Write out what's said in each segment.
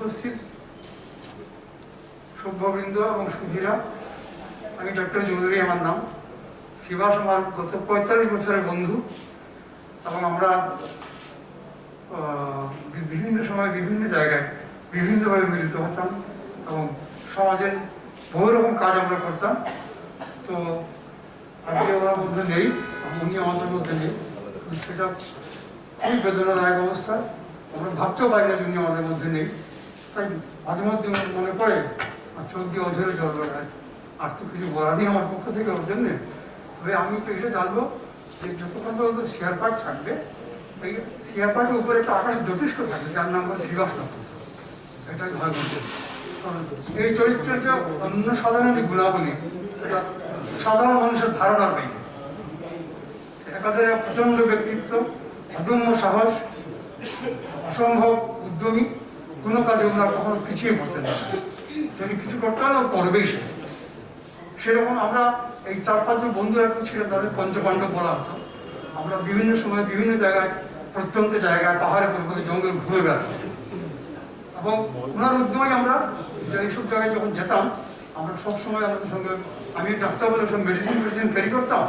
উপস্থিত সভ্যবৃন্দ এবং সুধীরা, আমি ডক্টর চৌধুরী, আমার নাম। শিবাস আমার গত 45 বছরের বন্ধু এবং আমরা বিভিন্ন সময় বিভিন্ন জায়গায় বিভিন্নভাবে মিলিত হতাম এবং সমাজের বহু রকম কাজ আমরা করতাম। তো আজকে ওনার মধ্যে নেই, উনি আমাদের মধ্যে নেই, সেটা খুবই বেদনাদায়ক অবস্থা। আমরা ভাবতেও পারি না উনি আমাদের মধ্যে নেই। তাই মাঝে মধ্যে মনে পড়ে আর চোখ দিয়ে অঝরে জল বেড়ায়। আর তো কিছু বলার নেই আমার পক্ষ থেকে ওর জন্যে। তবে আমি তো এটা জানবো যে যতক্ষণ পর্যন্ত শেয়ার পার্ক থাকবে, এই শেয়ার পার্কের উপরে একটা আকাশ যথেষ্ট থাকবে, যার নাম হলো শিবাস নক্ষত্র। এটাই ভালো। কারণ এই চরিত্রের যে অন্য সাধারণ যে গুণাবলী, এটা সাধারণ মানুষের ধারণার বাইরে। একাধারে প্রচণ্ড ব্যক্তিত্ব, অদম্য সাহস, অসম্ভব উদ্যমী, কোনো কাজে ওনার কখনো পিছিয়ে পড়তেন না। যদি কিছু করতে হলে করবেই সেরকম আমরা এই 4-5 জন বন্ধুরা ছিলেন, তাদের পঞ্চপাণ্ডব বলা হতো। আমরা বিভিন্ন সময় বিভিন্ন জায়গায়, প্রত্যন্ত জায়গায়, পাহাড়ে পর্বতে, জঙ্গলে ঘুরে বেড়াতাম এবং ওনার উদ্যমে আমরা এইসব জায়গায় যখন যেতাম, আমরা সবসময় আমাদের সঙ্গে, আমি ডাক্তার বলে সব মেডিসিন ক্যারি করতাম,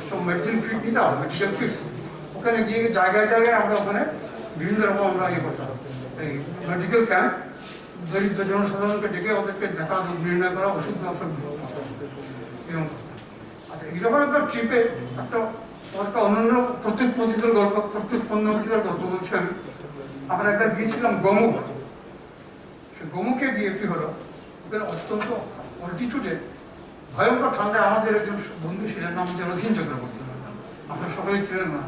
সব মেডিসিন কিট নিতাম, মেডিকেল কিটস। ওখানে গিয়ে জায়গায় জায়গায় আমরা ওখানে বিভিন্ন রকম আমরা ইয়ে করতাম, এই মেডিকেল ক্যাম্প, দরিদ্র জনসাধারণকে ডেকে ওদেরকে দেখা, রোগ নির্ণয় করা, ওষুধ দেওয়া, সব এরকম করতাম। আচ্ছা, এইরকম একটা ট্রিপে একটা অনন্য প্রত্যুৎপন্নতির গল্প বলছি আমি। আমরা একবার গিয়েছিলাম গোমুখ। সে গোমুখে গিয়ে কি হলো, ওখানে অত্যন্ত অল্টিটিউডে ভয়ঙ্কর ঠান্ডায় আমাদের একজন বন্ধু ছিলেন, নাম হচ্ছে রথীন চক্রবর্তী। আপনার সকলেই ছিলেন না,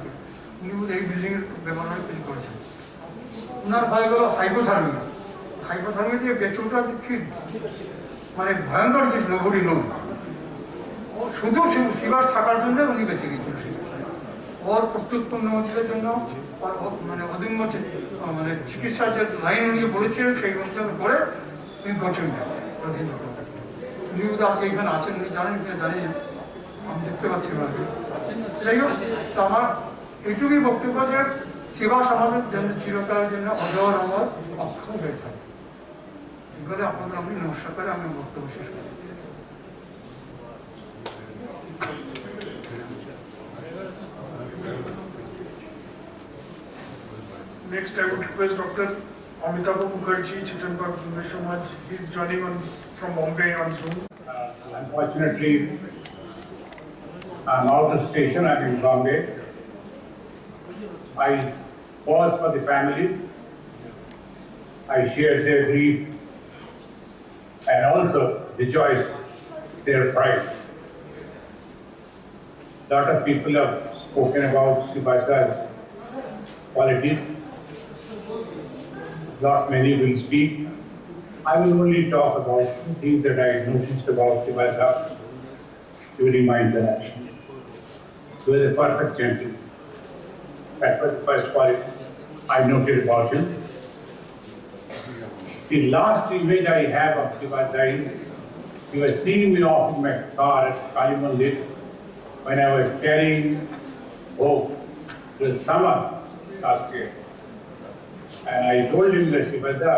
উনি বোধ এই বিল্ডিংয়ের ব্যবহার তৈরি করেছেন। ওনার ভয় গেল হাইপোথার্মিয়া। হাইপোথার্মিয়া দিয়ে বেঁচে ওঠা যে কি মানে ভয়ঙ্কর জিনিস, নবডি নয়। ও শুধু শিবাস থাকার জন্য উনি বেঁচে গেছিলেন। ওর প্রত্যুৎপন্নমতিদের জন্য, ওর মানে অদম্য মানে চিকিৎসার যে লাইন উনি বলেছিলেন, সেই অনুযায়ী করে উনি গঠন দেন রথীন চক্রবর্তী। উনি বোধ আজকে এখানে আছেন, উনি জানেন কিনা জানি না, আমি দেখতে পাচ্ছি না। যাই হোক, তো আমার এইটুকুই বক্তব্য যে শিবাস আমাদের জন্য চিরকালের জন্য অজর অমর অক্ষর হয়ে থাকে। এগুলো আপনাদের আমি নমস্কার করে আমি বক্তব্য শেষ করি। Next, I would request Dr. Amitabh Mukherjee, Chitanbag Samaj. He's joining from Bombay on Zoom. Unfortunately, I'm out of station. I'm in Bombay. I pause for the family. I share their grief and also rejoice their pride. A lot of people have spoken about Shivasa's qualities. Not many will speak. I will only talk about things that I noticed about Shivasa during my interaction. He was a perfect gentleman. That was the first quality I noted about him. The last image I have of Shivasa is he was seeing me off in my car at Kalimandir when I was carrying hope. It was summer last year. And I told him that Shivasa,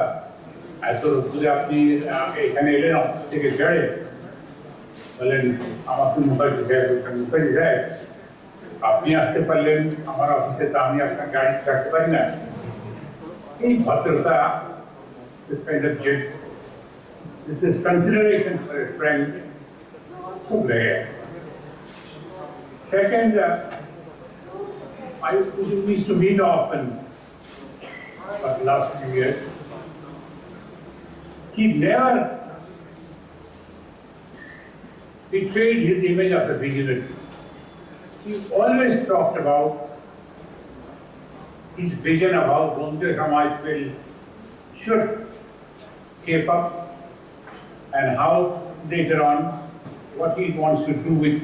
I thought তুই আপনি এখানে এলেন office থেকে চড়ে, বললেন আমাকে মুখার্জি সাহেব আপনি আসতে পারলেন আমার অফিসে, তো আমি আপনার গাড়ি ছাড়তে পারি না। এই ভদ্রতা, this kind of this is consideration for a friend, খুব rare. Second, I used to meet often for the last few years. He never betrayed his image of a visionary. He always talked about his vision of how Bondya Samaj should shape up and how later on what he wants to do with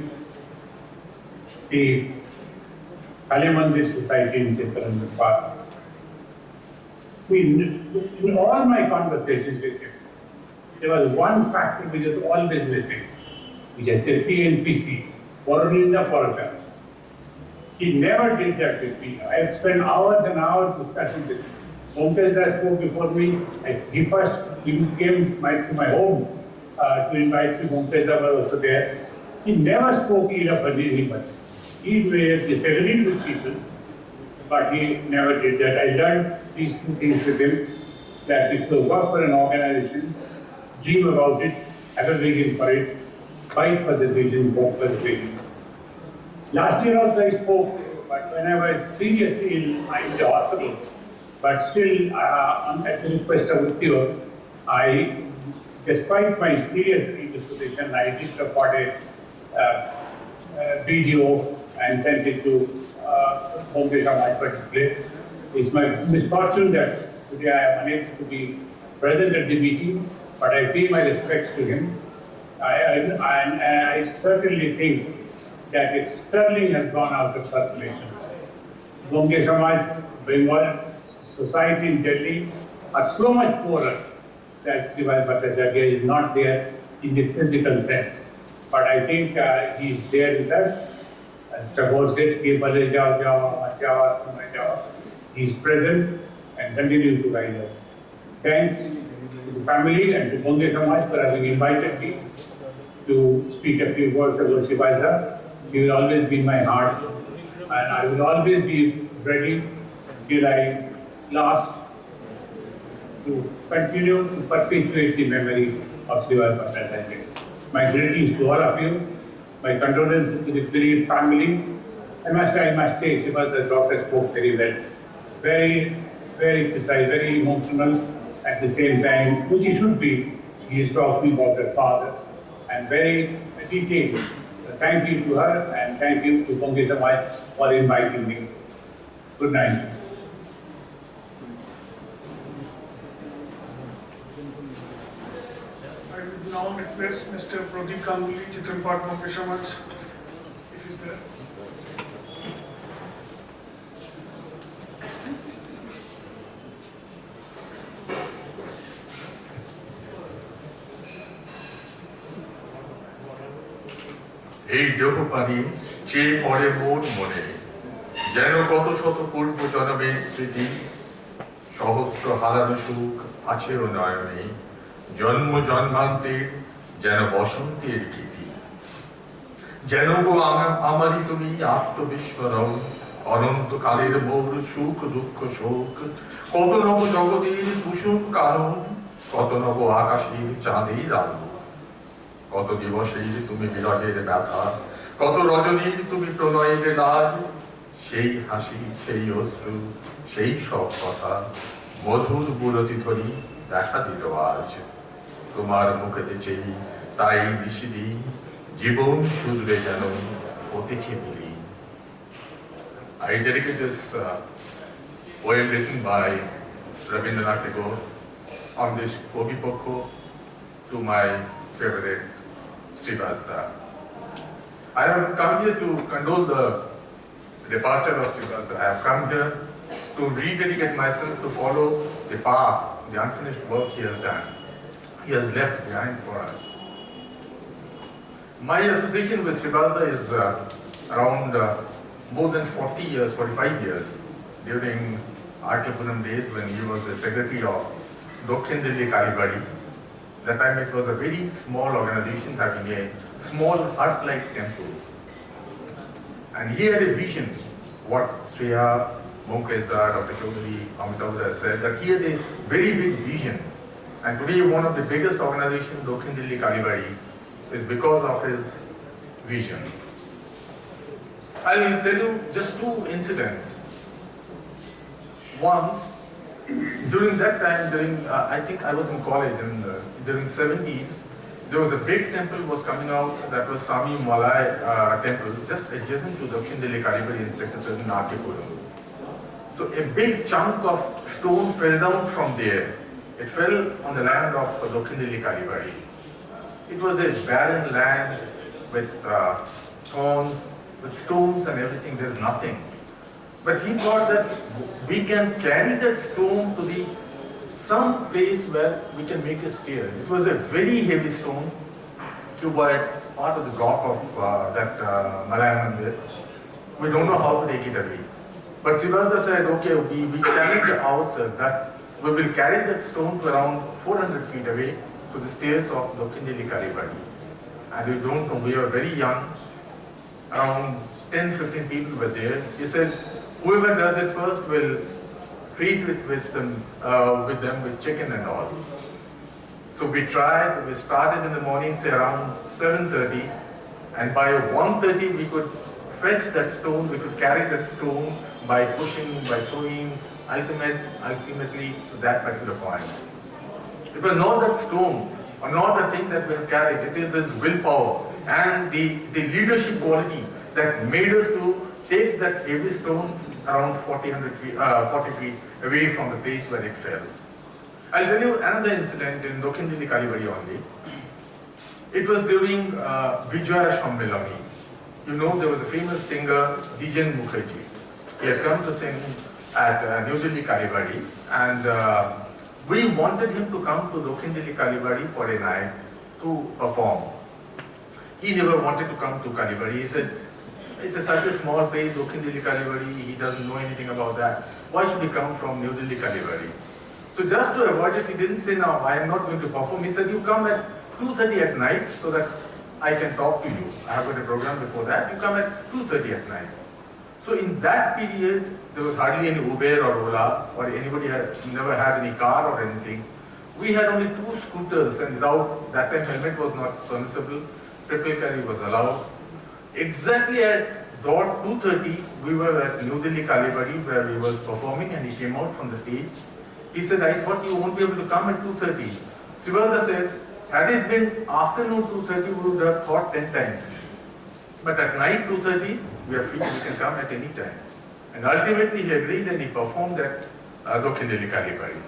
the Kalimandir society in Chitranjan Park. In all my conversations with him, there was one factor which is always missing, which I said PNPC, Poroninda Porochan. He never did that with me. I have spent hours and hours discussing with him. Omkar spoke before me. He first came to my home to invite me. Omkar was also there. He never spoke ill of anybody. He may disagree with people, but he never did that. I learned these two things with him, that if you work for an organization, dream about it, have a vision for it, fight for the vision, work for the vision. Last year also I spoke, but when I was seriously ill, I'm in the hospital. But still, at the request of Mrityu, despite my serious indisposition, I did record a video and sent it to Bombay Samaj particularly. It's my misfortune that today I am unable to be present at the meeting, but I pay my respects to him. I certainly think that its sterling has gone out of circulation. Bombay Samaj, Bengal, society in Delhi are so much poorer that Srivas Bhattacharya is not there in the physical sense. But I think he is there with us. As Tagore said, he is present and continuing to guide us. Thanks to the family and to Bombay Samaj for having invited me to speak a few words about Srivas. He will always be in my heart, and I will always be ready till I last to continue to perpetuate the memory of Srivas Bhattacharya. My greetings to all of you, my condolences to the bereaved family. I must say, Srivas, the doctor spoke very well, very, very precise, very emotional at the same time, which he should be. She is talking about her father, and very detailed. Thank you to her, and thank you to Bombay Samaj for inviting me. Good night. I would now request Mr. Pradeep Ganguly, Chitran Park, Bombay Samaj, if he's there. এই দেহপানি চেয়ে পড়ে মোর মনে, যেন কত শত পূর্ব জন্মের স্মৃতি, সহস্র হারানো সুখ আছে ও নয়নে, জন্ম জন্মান্তের যেন বসন্তের গীতি। যেন গো আমারই তুমি আত্মবিস্মরণ, অনন্তকালের মোর সুখ দুঃখ শোক, কত নব জগতের কুসুম কারণ, কত নব আকাশের চাঁদের আলো। কত দিবসের তুমি বিরহের ব্যথা, কত রজনীর তুমি প্রণয়ের লাজ, সেই হাসি সেই অশ্রু সেই সব কথা মধুর বুরতি ধরি দেখা দিল আজ। তোমার মুখেতে চেয়ে তাই নিশিদিন জীবন শুধরে যেন অতিথি মিলি। I dedicate this poem written by Rabindranath Tagore on this Bogipokho to my favorite Srivas. I have come here to condole the departure of Srivas. I have come here to rededicate myself to follow the path, the unfinished work he has done. He has left behind for us. My association with Srivas is around more than 40 years, 45 years, during R.K. Punam days when he was the secretary of Dokhin Delhi Kalibadi. That time it was a very small organization having a small hut-like temple. And he had a vision, what Shreya, Munkesda, Dr. Chaudhary, Amitabh has said, that he had a very big vision. And today one of the biggest organizations, Dokhin Delhi Kalibadi, is because of his vision. I will tell you just two incidents. Once, during that time, I think I was in college, and during the 70s, there was a big temple was coming out that was Swami Malai temple, just adjacent to Dakshin Delhi Kalibadi in Sector 7 Nakepuram. So a big chunk of stone fell down from there. It fell on the land of Dakshin Delhi Kalibadi. It was a barren land with thorns, with stones and everything, there's nothing. But he thought that we can carry that stone to some place where we can make a stair. It was a very heavy stone, cuboid, part of the block of that Malaya Mandir. We don't know how to take it away. But Srivastava said, okay, we challenge ourselves that we will carry that stone to around 400 feet away to the stairs of Dokindeli Kalibadi. And you don't know, we were very young, around 10-15 people were there. He said, whoever does it first will treat with them with chicken and all. So we tried, we started in the morning, say around 7:30, and by 1:30 we could fetch that stone, we could carry that stone by pushing, by throwing, ultimately to that particular point. It was not that stone, or not the thing that we have carried, it is his willpower and the leadership quality that made us to take that heavy stone around 40 feet away from the place where it fell. I'll tell you another incident in Dokindeli Kalibadi only. It was during Vijaya Shammilani. You know, there was a famous singer, Dijen Mukherjee. He had come to sing at New Delhi Kalibadi, and we wanted him to come to Dokindeli Kalibadi for a night to perform. He never wanted to come to Kalibadi. He said, it's such a small place, Dokindeli Kalibadi, he doesn't know anything about that. Why should he come from New Delhi Kalibadi? So just to avoid it, he didn't say, no, I am not going to perform. He said, you come at 2:30 at night so that I can talk to you. I have got a program before that. You come at 2:30 at night. So in that period, there was hardly any Uber or Ola, or anybody had never had any car or anything. We had only 2 scooters, and without that time helmet was not permissible. Triple carry was allowed. Exactly at dot 2:30, we were at New Delhi Kalibadi where he was performing, and he came out from the stage. He said, I thought you won't be able to come at 2:30. Srivastava said, had it been afternoon 2:30, we would have thought 10 times. But at night 2:30, we are free, we can come at any time. And ultimately he agreed and he performed at Dokindeli Kalibadi.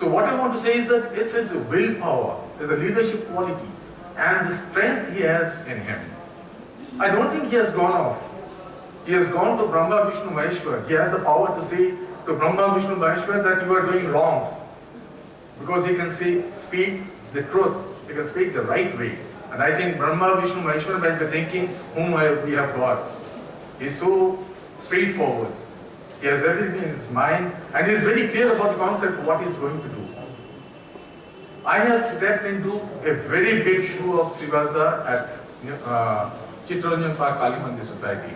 So what I want to say is that it's his willpower, there's a leadership quality, and the strength he has in him. I don't think he has gone off. He has gone to Brahma, Vishnu, Maheshwar. He had the power to say to Brahma, Vishnu, Maheshwar that you are doing wrong. Because he can speak the truth, he can speak the right way. And I think Brahma, Vishnu, Maheshwar might be thinking, whom we have got. He is so straightforward. He has everything in his mind, and he is very clear about the concept of what he is going to do. I have stepped into a very big shoe of Srivastava at Chittaranjan Park Kali Mandir Society.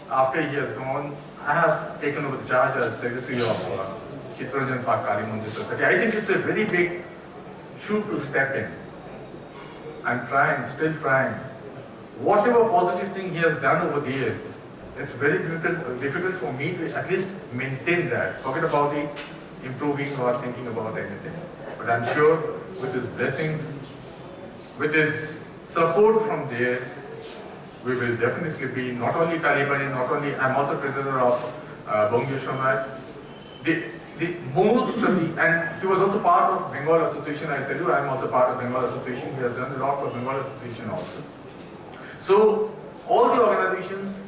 After he has gone, I have taken over the charge as secretary of Chittaranjan Park Kali Mandir Society. I think it's a very big shoe to step in. I'm trying, still trying. Whatever positive thing he has done over there, it's very difficult for me to at least maintain that. Forget about it, improving or thinking about anything. But I'm sure with his blessings, with his support from there, we will definitely be not only Kalibadi, not only, I'm also president of Bongyo Samaj. The most of the, and he was also part of Bengal Association. I tell you, I'm also part of Bengal Association. He has done a lot for Bengal Association also. So all the organizations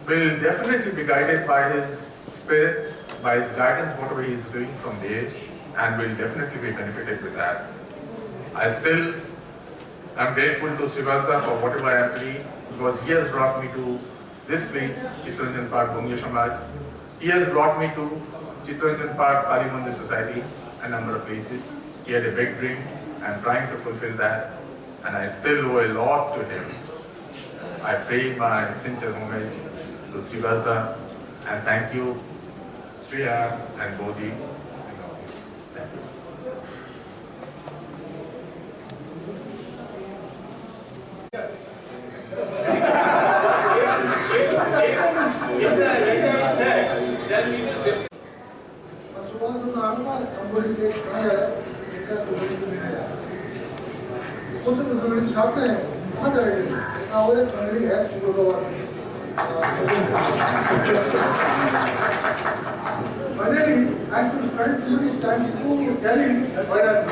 will definitely be guided by his spirit, by his guidance, whatever he is doing from there, and will definitely be benefited with that. I'm grateful to Srivastava for whatever I am doing, because he has brought me to this place, Chittaranjan Park Bongyo Samaj. He has brought me to Chittaranjan Park Kali Mandir Society, a number of places. He had a big dream. I'm trying to fulfill that, and I still owe a lot to him. I pay my sincere homage to Srivastava, and thank you, Sriya and Bodhi. Thank you. Somebody said, finally, I have to spend too much time to tell him where I am.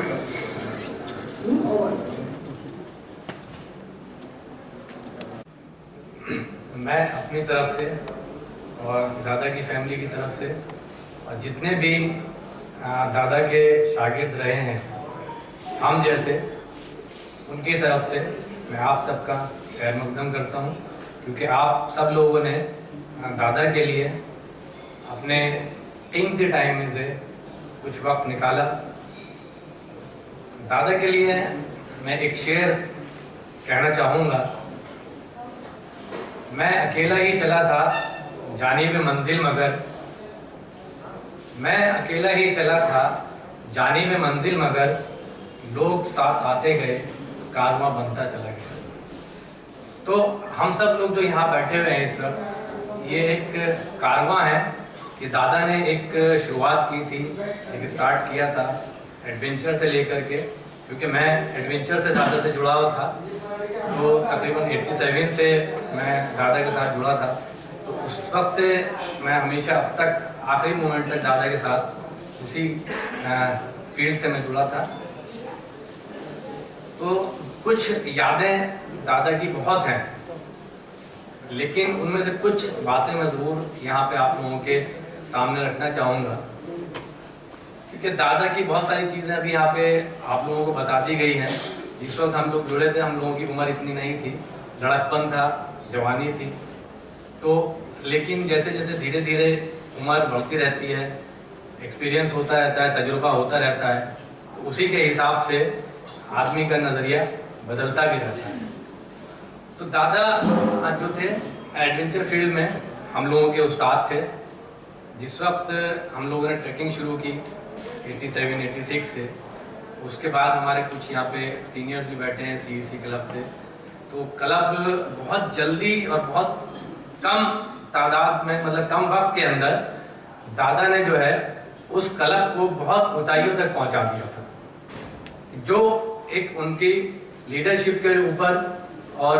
मैं अपनी तरफ से और दादा की family की तरफ से और जितने भी दादा के शागिर्द रहे हैं हम जैसे, उनकी तरफ से मैं आप सबका खैर मकदम करता हूं, क्योंकि आप सब लोगों ने दादा के लिए अपने कीमती टाइम में से कुछ वक्त निकाला। दादा के लिए मैं एक शेर कहना चाहूँगा। मैं अकेला ही चला था जानिब मंजिल मगर, मैं अकेला ही चला था जानिब मंजिल मगर, लोग साथ आते गए कारवां बनता चला गया। तो हम सब लोग जो यहाँ बैठे हुए हैं इस वक्त, ये एक कारवां है कि दादा ने एक शुरुआत की थी, एक स्टार्ट किया था एडवेंचर से लेकर के, क्योंकि मैं एडवेंचर से दादा से जुड़ा हुआ था। तो तकरीबन 87 से मैं दादा के साथ जुड़ा था। तो उस वक्त से मैं हमेशा अब तक आखिरी मोमेंट तक दादा के साथ उसी फील्ड से मैं जुड़ा था। तो कुछ यादें दादा की बहुत हैं, लेकिन उनमें से कुछ बातें मैं ज़रूर यहाँ पे आप लोगों के सामने रखना चाहूँगा, क्योंकि दादा की बहुत सारी चीज़ें अभी यहाँ पे आप लोगों को बता दी गई हैं। जिस वक्त हम लोग जुड़े थे, हम लोगों की उम्र इतनी नहीं थी, लड़कपन था, जवानी थी। तो लेकिन जैसे जैसे धीरे धीरे उम्र बढ़ती रहती है, एक्सपीरियंस होता रहता है, तजुर्बा होता रहता है, तो उसी के हिसाब से आदमी का नज़रिया बदलता भी रहता है। तो दादा जो थे एडवेंचर फील्ड में हम लोगों के उस्ताद थे। जिस वक्त हम लोगों ने ट्रैकिंग शुरू की 87-86 से, उसके बाद हमारे कुछ यहाँ पे सीनियर्स भी बैठे हैं CEC क्लब से। तो क्लब बहुत जल्दी और बहुत कम तादाद में, मतलब कम वक्त के अंदर दादा ने जो है उस क्लब को बहुत ऊंचाइयों तक पहुंचा दिया था। जो एक उनकी लीडरशिप के ऊपर और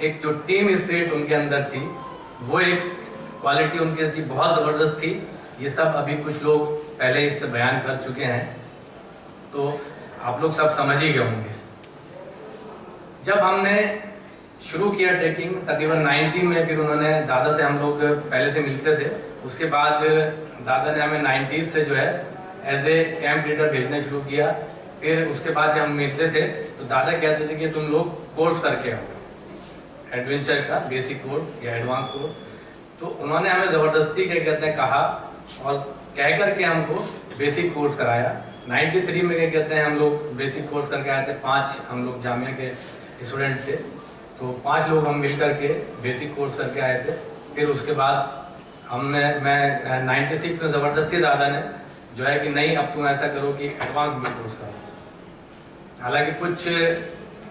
एक जो टीम स्पिरिट उनके अंदर थी, वो एक क्वालिटी उनकी थी, बहुत ज़बरदस्त थी। ये सब अभी कुछ लोग पहले इससे बयान कर चुके हैं, तो आप लोग सब समझ ही गए होंगे। जब हमने शुरू किया ट्रैकिंग तकरीबन 90 में, फिर उन्होंने दादा से, हम लोग पहले से मिलते थे, उसके बाद दादा ने हमें 90s से जो है एज ए कैंप लीडर भेजना शुरू किया। फिर उसके बाद जब हम मिलते थे तो दादा कहते थे कि तुम लोग कोर्स करके आओ, एडवेंचर का बेसिक कोर्स या एडवांस कोर्स। तो उन्होंने हमें ज़बरदस्ती क्या कहते हैं कहा और कह करके हमको बेसिक कोर्स कराया। 93 में क्या कहते हैं हम लोग बेसिक कोर्स करके आए थे। 5 हम लोग जामिया के स्टूडेंट थे, तो 5 लोग हम मिल करके बेसिक कोर्स करके आए थे। फिर उसके बाद मैं 96 में ज़बरदस्ती दादा ने जो है कि नहीं, अब तुम ऐसा करो कि एडवांस भी कोर्स करो। हालांकि कुछ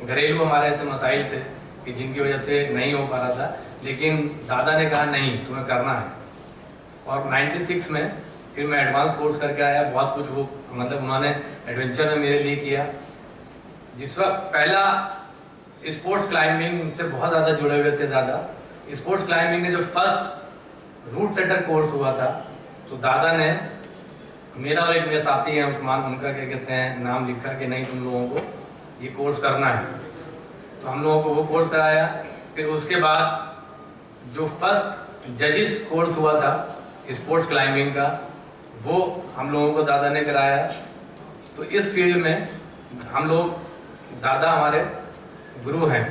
घरेलू हमारे ऐसे मसाइल थे कि जिनकी वजह से नहीं हो पा रहा था, लेकिन दादा ने कहा नहीं, तुम्हें करना है। और 96 में फिर मैं एडवांस कोर्स करके आया। बहुत कुछ वो मतलब उन्होंने एडवेंचर में मेरे लिए किया। जिस वक्त पहला स्पोर्ट्स क्लाइंबिंग से बहुत ज़्यादा जुड़े हुए थे दादा। स्पोर्ट्स क्लाइंबिंग में जो फर्स्ट रूट सेटर कोर्स हुआ था, तो दादा ने मेरा और एक मेरे साथी हैं उस्मान, उनका क्या कहते हैं नाम लिखा कि नहीं, तुम लोगों को ये कोर्स करना है। तो हम लोगों को वो कोर्स कराया। फिर उसके बाद जो फर्स्ट जजिस कोर्स हुआ था स्पोर्ट्स क्लाइंबिंग का, वो हम लोगों को दादा ने कराया। तो इस फील्ड में हम लोग, दादा हमारे गुरु हैं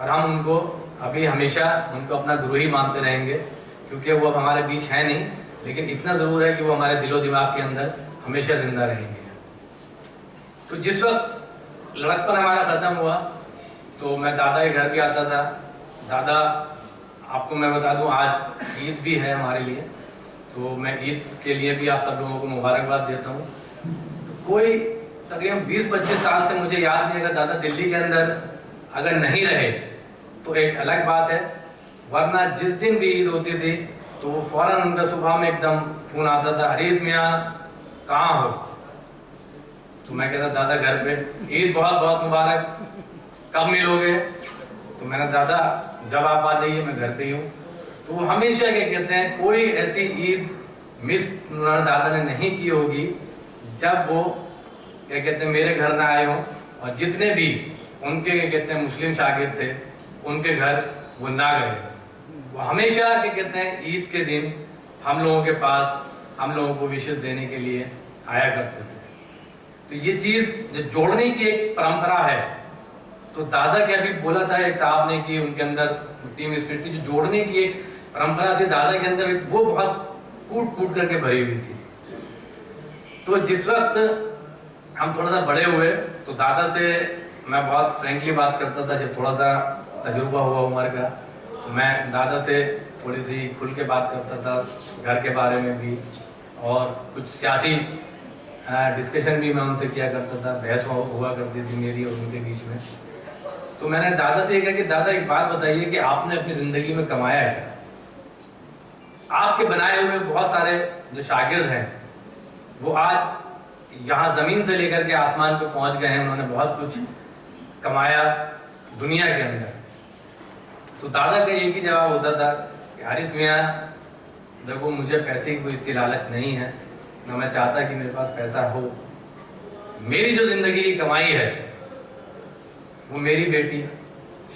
और हम उनको अभी हमेशा उनको अपना गुरु ही मानते रहेंगे, क्योंकि वो अब हमारे बीच है नहीं, लेकिन इतना ज़रूर है कि वो हमारे दिलो दिमाग के अंदर हमेशा जिंदा रहेंगे। तो जिस वक्त लड़कपन हमारा ख़त्म हुआ तो मैं दादा के घर भी आता था। दादा, आपको मैं बता दूं, आज ईद भी है हमारे लिए, तो मैं ईद के लिए भी आप सब लोगों को मुबारकबाद देता हूँ। तो कोई तकरीबन 20-25 साल से मुझे याद नहीं, अगर दादा दिल्ली के अंदर अगर नहीं रहे तो एक अलग बात है, वरना जिस दिन भी ईद होती थी तो वो फ़ौरन उनका सुबह में एकदम फ़ोन आता था, हरीश मियाँ कहाँ हो? तो मैं कहता दादा घर पे, ईद बहुत बहुत मुबारक, कब मिलोगे? तो मैंने दादा जब आप आ जाइए, मैं घर पे ही हूँ। तो वो हमेशा क्या कहते हैं, कोई ऐसी ईद मिस दादा ने नहीं की होगी जब वो क्या कहते हैं मेरे घर ना आए हों, और जितने भी उनके क्या कहते हैं मुस्लिम शागिर्द थे उनके घर वो ना गए। वो हमेशा क्या कहते हैं ईद के दिन हम लोगों के पास हम लोगों को विशेष देने के लिए आया करते थे। तो ये चीज़ जो जोड़ने की एक परंपरा है, तो दादा के अभी बोला था एक साहब ने कि उनके अंदर टीम स्पिरिट थी, जो जोड़ने की एक परंपरा थी दादा के अंदर, वो बहुत कूट कूट करके भरी हुई थी। तो जिस वक्त हम थोड़ा सा बड़े हुए तो दादा से मैं बहुत फ्रेंकली बात करता था। जब थोड़ा सा तजुर्बा हुआ उम्र का तो मैं दादा से थोड़ी सी खुल के बात करता था, घर के बारे में भी, और कुछ सियासी डिस्कशन भी मैं उनसे किया करता था। बहस हुआ करती थी मेरी और उनके बीच में। तो मैंने दादा से कहा कि दादा एक बात बताइए कि आपने अपनी ज़िंदगी में कमाया है क्या? आपके बनाए हुए बहुत सारे जो शागिर्द हैं वो आज यहाँ ज़मीन से लेकर के आसमान पे पहुँच गए हैं, उन्होंने बहुत कुछ कमाया दुनिया के अंदर। तो दादा का एक ही जवाब होता था कि हारिस मियाँ देखो, मुझे पैसे की कोई इतनी लालच नहीं है, ना मैं चाहता कि मेरे पास पैसा हो। मेरी जो ज़िंदगी की कमाई है वो मेरी बेटी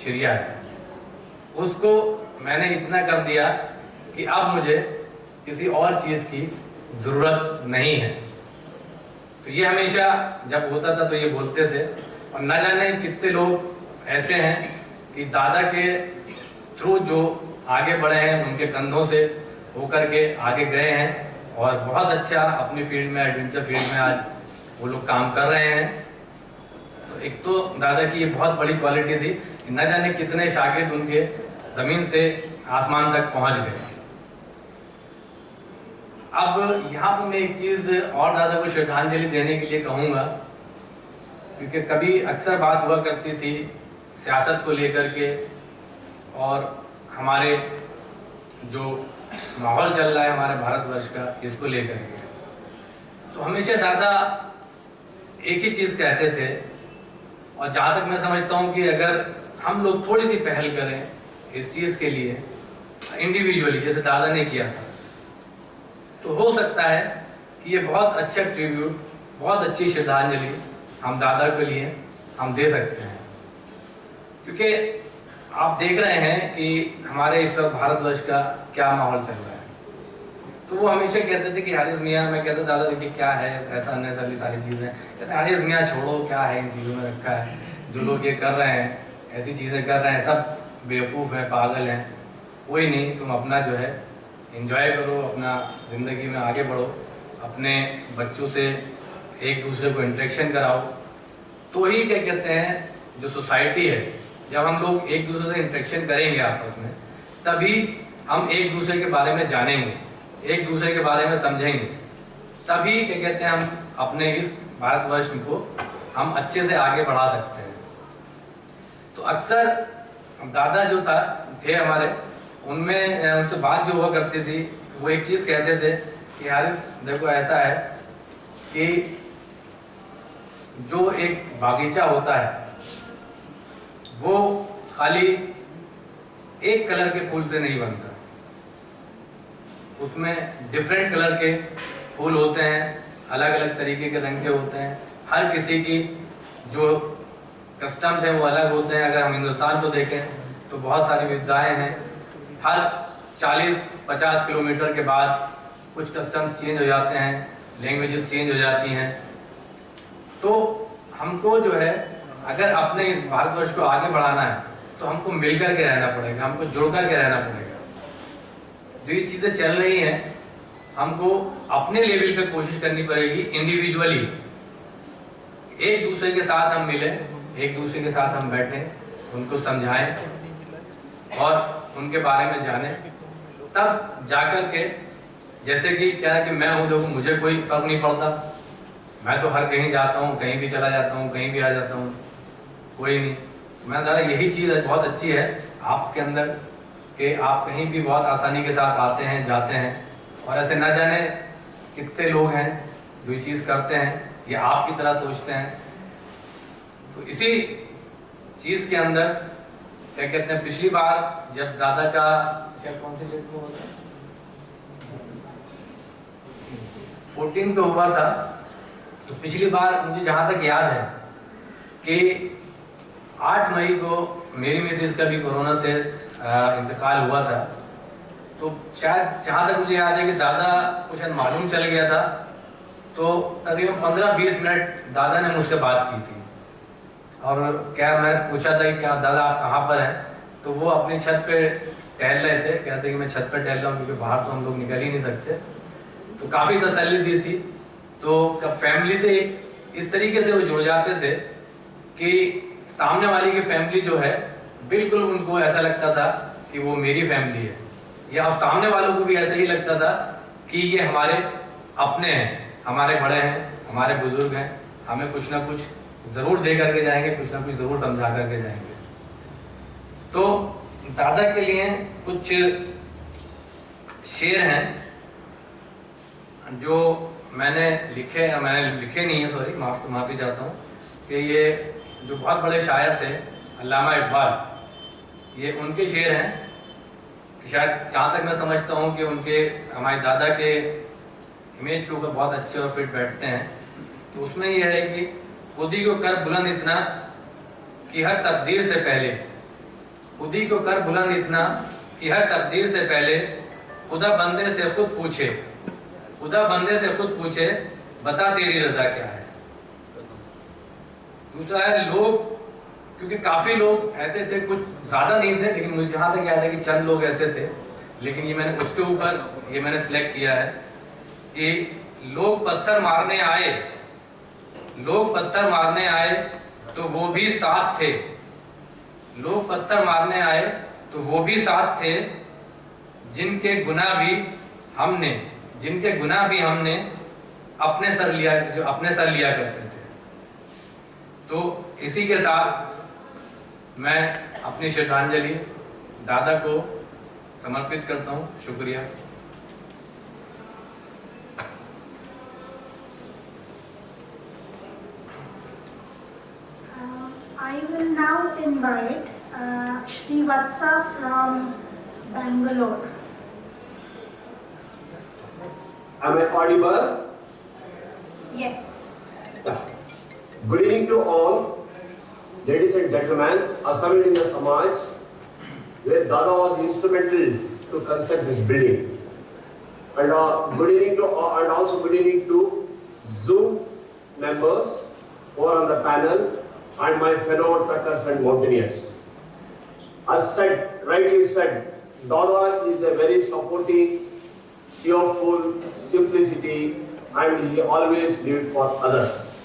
श्रिया है, उसको मैंने इतना कर दिया कि अब मुझे किसी और चीज़ की ज़रूरत नहीं है। तो ये हमेशा जब होता था तो ये बोलते थे। और न जाने कितने लोग ऐसे हैं कि दादा के थ्रू जो आगे बढ़े हैं, उनके कंधों से होकर के आगे गए हैं और बहुत अच्छा अपनी फील्ड में, एडवेंचर फील्ड में आज वो लोग काम कर रहे हैं। तो एक तो दादा की ये बहुत बड़ी क्वालिटी थी कि न जाने कितने शागिर्द उनके ज़मीन से आसमान तक पहुंच गए। अब यहाँ पर मैं एक चीज़ और दादा को श्रद्धांजलि देने के लिए कहूँगा, क्योंकि कभी अक्सर बात हुआ करती थी सियासत को लेकर के और हमारे जो माहौल चल रहा है हमारे भारतवर्ष का, इसको लेकर के। तो हमेशा दादा एक ही चीज़ कहते थे, और जहाँ तक मैं समझता हूँ कि अगर हम लोग थोड़ी सी पहल करें इस चीज़ के लिए इंडिविजुअली, जैसे दादा ने किया था, तो हो सकता है कि ये बहुत अच्छा ट्रिब्यूट, बहुत अच्छी श्रद्धांजलि हम दादा के लिए हम दे सकते हैं। क्योंकि आप देख रहे हैं कि हमारे इस वक्त भारतवर्ष का क्या माहौल चल रहा है। तो वो हमेशा कहते थे कि हारिस मियाँ, मैं कहता दादा देखिए क्या है, ऐसा अननेसेसरी सारी चीज़ें, कहते हारिस मियाँ छोड़ो, क्या है इन चीज़ों में रखा है, जो लोग ये कर रहे हैं, ऐसी चीज़ें कर रहे हैं, सब बेवकूफ़ हैं, पागल हैं। कोई नहीं, तुम अपना जो है एंजॉय करो, अपना ज़िंदगी में आगे बढ़ो, अपने बच्चों से एक दूसरे को इंटरेक्शन कराओ। तो ही क्या कहते हैं जो सोसाइटी है, जब हम लोग एक दूसरे से इंटरेक्शन करेंगे आपस में, तभी हम एक दूसरे के बारे में जानेंगे, एक दूसरे के बारे में समझेंगे, तभी क्या कहते हैं हम अपने इस भारतवर्ष को हम अच्छे से आगे बढ़ा सकते हैं। तो अक्सर दादा जो थे हमारे, उनमें उनसे बात जो हुआ करती थी, वो एक चीज़ कहते थे कि हारिस देखो ऐसा है कि जो एक बागीचा होता है वो खाली एक कलर के फूल से नहीं बनता, उसमें डिफरेंट कलर के फूल होते हैं, अलग अलग तरीके के रंग के होते हैं। हर किसी की जो कस्टम्स हैं वो अलग होते हैं। अगर हम हिंदुस्तान को देखें तो बहुत सारी विविधताएं हैं। हर 40-50 किलोमीटर के बाद कुछ कस्टम्स चेंज हो जाते हैं, लैंग्वेजेस चेंज हो जाती हैं। तो हमको जो है अगर अपने इस भारतवर्ष को आगे बढ़ाना है तो हमको मिल कर के रहना पड़ेगा, हमको जुड़ कर के रहना पड़ेगा। जो ये चीज़ें चल रही हैं हमको अपने लेवल पे कोशिश करनी पड़ेगी, इंडिविजुअली। एक दूसरे के साथ हम मिलें, एक दूसरे के साथ हम बैठें, उनको समझाएं और उनके बारे में जानें, तब जाकर के, जैसे कि क्या है कि मैं हूँ, देखो मुझे कोई फर्क नहीं पड़ता, मैं तो हर कहीं जाता हूँ, कहीं भी चला जाता हूँ, कहीं भी आ जाता हूँ, कोई नहीं। मैं ज़रा यही चीज़ बहुत अच्छी है आपके अंदर कि आप कहीं भी बहुत आसानी के साथ आते हैं, जाते हैं, और ऐसे ना जाने कितने लोग हैं जो ये चीज़ करते हैं या आपकी तरह सोचते हैं। तो इसी चीज़ के अंदर क्या कहते हैं, पिछली बार जब दादा का क्या कौन सी डेट में होता है, 14 को हुआ था, तो पिछली बार मुझे जहाँ तक याद है कि 8 मई को मेरी मिसेज का भी कोरोना से इंतकाल हुआ था। तो शायद जहाँ तक मुझे याद है कि दादा को शायद मालूम चल गया था, तो तकरीबन 15-20 मिनट दादा ने मुझसे बात की थी। और क्या मैं पूछा था कि क्या दादा आप कहाँ पर हैं, तो वो अपनी छत पे टहल रहे थे, कहते कि मैं छत पर टहल रहा हूँ क्योंकि बाहर तो हम लोग निकल ही नहीं सकते। तो काफ़ी तसल्ली दी थी। तो फैमिली से इस तरीके से वो जुड़ जाते थे कि सामने वाली की फैमिली जो है बिल्कुल उनको ऐसा लगता था कि वो मेरी फैमिली है, या सामने वालों को भी ऐसा ही लगता था कि ये हमारे अपने हैं, हमारे बड़े हैं, हमारे बुजुर्ग हैं, हमें कुछ ना कुछ ज़रूर दे करके जाएंगे, कुछ ना कुछ ज़रूर समझा करके जाएंगे। तो दादा के लिए कुछ शेर हैं जो मैंने लिखे नहीं है, सॉरी, माफ़ी चाहता हूँ, कि ये जो बहुत बड़े शायर थे अल्लामा इकबाल, ये उनके शेर हैं। शायद जहाँ तक मैं समझता हूँ कि उनके हमारे दादा के इमेज के ऊपर बहुत अच्छे और फिट बैठते हैं। तो उसमें यह है कि खुदी को कर बुलंद इतना कि हर तकदीर से पहले, खुदी को कर बुलंद इतना कि हर तकदीर से पहले खुदा बंदे से खुद पूछे, खुदा बंदे से खुद पूछे बता तेरी रजा क्या है। दूसरा है लोग, क्योंकि काफ़ी लोग ऐसे थे, कुछ ज़्यादा नहीं थे, लेकिन मुझे जहाँ तक याद है कि चंद लोग ऐसे थे, लेकिन ये मैंने उसके ऊपर ये मैंने सिलेक्ट किया है कि लोग पत्थर मारने आए, लोग पत्थर मारने आए तो वो भी साथ थे, लोग पत्थर मारने आए तो वो भी साथ थे, जिनके गुनाह भी हमने अपने सर लिया, जो अपने सर लिया करते थे। तो इसी के साथ मैं अपनी श्रद्धांजलि दादा को समर्पित करता हूँ। शुक्रिया। I will now invite Srivatsa from Bangalore. Am I audible? Yes. Good evening to all, ladies and gentlemen, assembled in the Samaj, where Dada was instrumental to construct this building. And good evening to all, and also good evening to Zoom members who are on the panel and my fellow trekkers and mountaineers. As said, rightly said, Dada is a very supportive, cheerful, simplicity, and he always lived for others.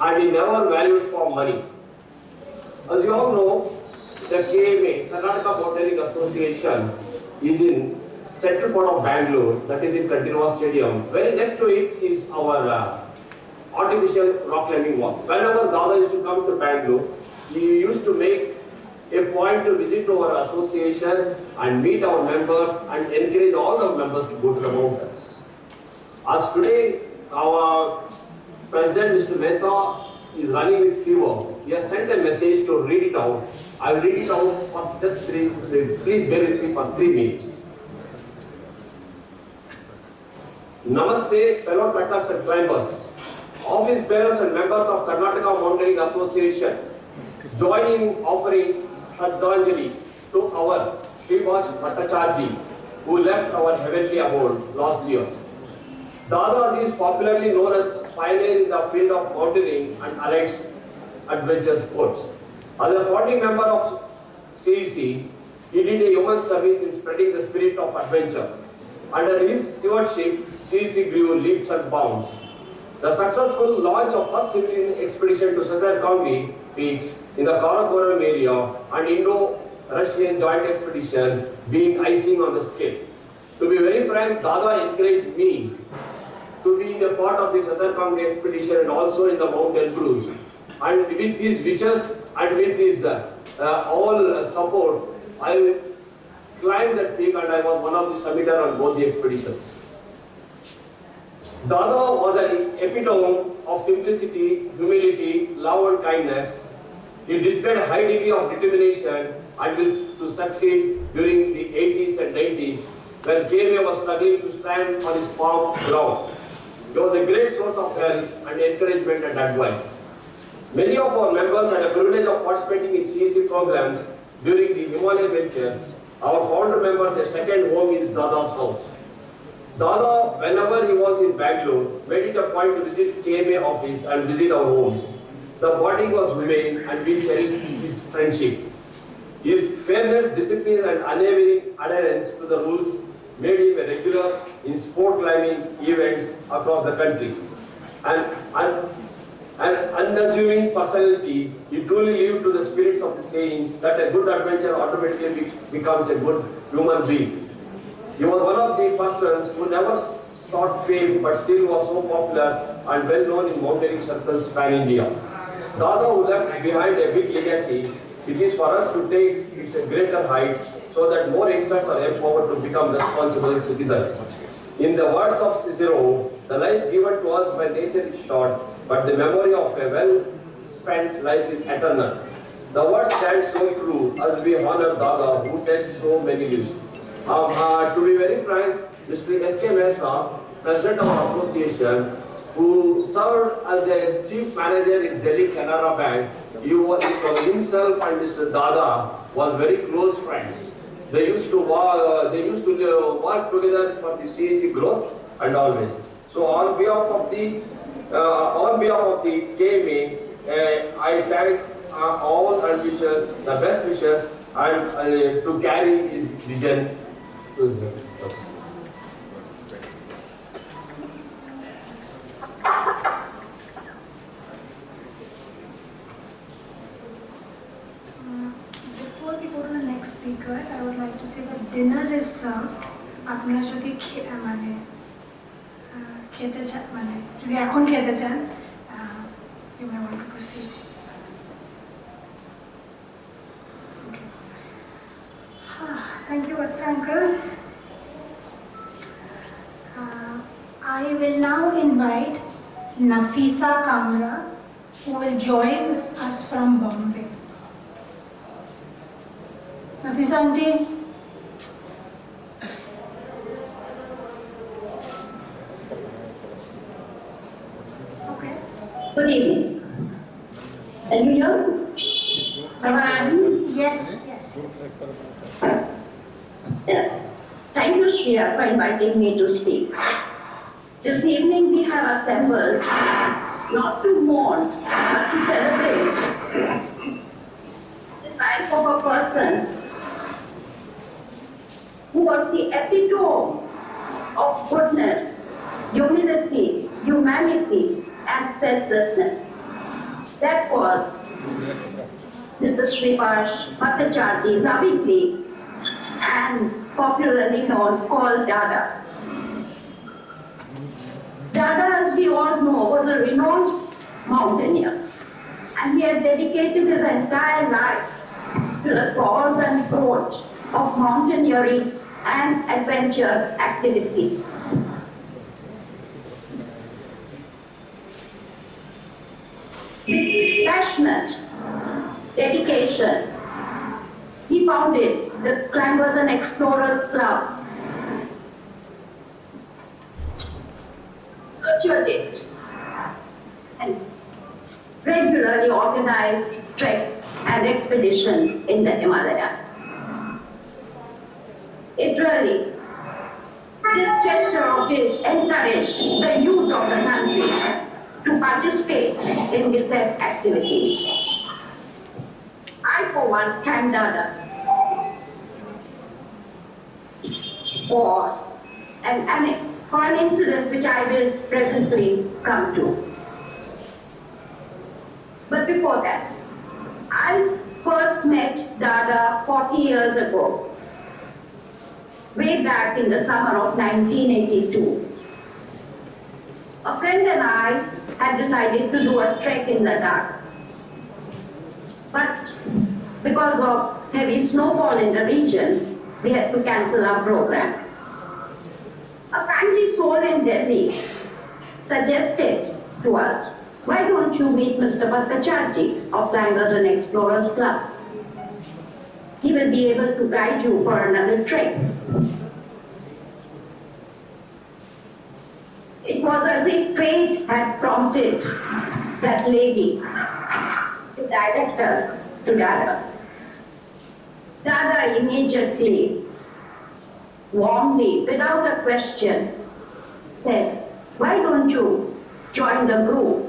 And he never valued for money. As you all know, the KMA, Karnataka Mountaineering Association, is in central part of Bangalore, that is in Continua Stadium. Very next to it is our artificial rock climbing wall. Whenever Dada used to come to Bangalore, he used to make a point to visit our association and meet our members and encourage all the members to go to the mountains. As today, our President Mr. Mehta is running with fever. He has sent a message to read it out. I will read it out for just please bear with me for 3 minutes. Namaste, fellow trekkers and climbers, office bearers and members of Karnataka Mountaineering Association. Join in offering Shraddhanjali to our Srivas Bhattacharya, who left our heavenly abode last year. Dada is popularly known as pioneer in the field of mountaineering and allied adventure sports. As a founding member of CEC, he did a human service in spreading the spirit of adventure. Under his stewardship, CEC grew leaps and bounds. The successful launch of first civilian expedition to Sazarkangi peaks in the Karakoram area and Indo-Russian joint expedition being icing on the cake. To be very frank, Dada encouraged me to be in a part of the Sazarkangi expedition and also in the Mount Elbrus. And with his wishes and with his all support, I climbed that peak and I was one of the submitters on both the expeditions. Dada was an epitome of simplicity, humility, love and kindness. He displayed a high degree of determination and will to succeed during the 80s and 90s when KMA was struggling to stand on his firm ground. He was a great source of help and encouragement and advice. Many of our members had the privilege of participating in CEC programs during the Himalayan ventures. Our founder members, a second home is Dada's house. Dada, whenever he was in Bangalore, made it a point to visit KMA office and visit our homes. The bonding was remained and we cherished his friendship. His fairness, discipline and unwavering adherence to the rules made him a regular in sport climbing events across the country. An unassuming personality, he truly lived to the spirits of the saying that a good adventurer automatically becomes a good human being. He was one of the persons who never sought fame but still was so popular and well known in mountaineering circles pan India. Dada, who left behind a big legacy, it is for us to take it to greater heights so that more youngsters are empowered to become responsible citizens. In the words of Cicero, the life given to us by nature is short, but the memory of a well-spent life is eternal. The word stands so true as we honor Dada, who touched so many lives. To be very frank, Mr. S.K. Mehta, President of our association, who served as a chief manager in Delhi Canara Bank, himself and Mr. Dada was very close friends. They used to work together for the CAC growth and always. So on behalf of the KMA, I thank all and wishes the best wishes and to carry his vision to his lives. Before we go to the next speaker, I would like to say that dinner is served. আপনারা যদি খেতে চান যদি এখন খেতে চান, you may want to proceed. Okay. Thank you, Vatsa uncle. I will now invite Nafisa Kamra, who will join us from Bombay. Nafisa auntie. Okay. Good evening. Can you hear me? Yes. Yeah. Thank you, Shreya, for inviting me to speak. This evening we have assembled not to mourn, but to celebrate the life of a person who was the epitome of goodness, humility, humanity, and selflessness. That was Mr. Srivash Bhattacharjee, lovingly and popularly known called Dada. Dada, as we all know, was a renowned mountaineer, and he had dedicated his entire life to the cause and growth of mountaineering and adventure activity. With passionate dedication, he founded the Climbers and Explorers Club, nurtured it, and regularly organized treks and expeditions in the Himalaya. This gesture of his encouraged the youth of the country to participate in these activities. I, for one, thank Dada for an incident which I will presently come to. But before that, I first met Dada 40 years ago, way back in the summer of 1982. A friend and I had decided to do a trek in Ladakh. But because of heavy snowfall in the region, we had to cancel our program. A kindly soul in Delhi suggested to us, why don't you meet Mr. Bhattacharjee of Climbers and Explorers Club? He will be able to guide you for another trek. It was as if fate had prompted that lady to direct us to Dada. Dada immediately, warmly, without a question, said, why don't you join the group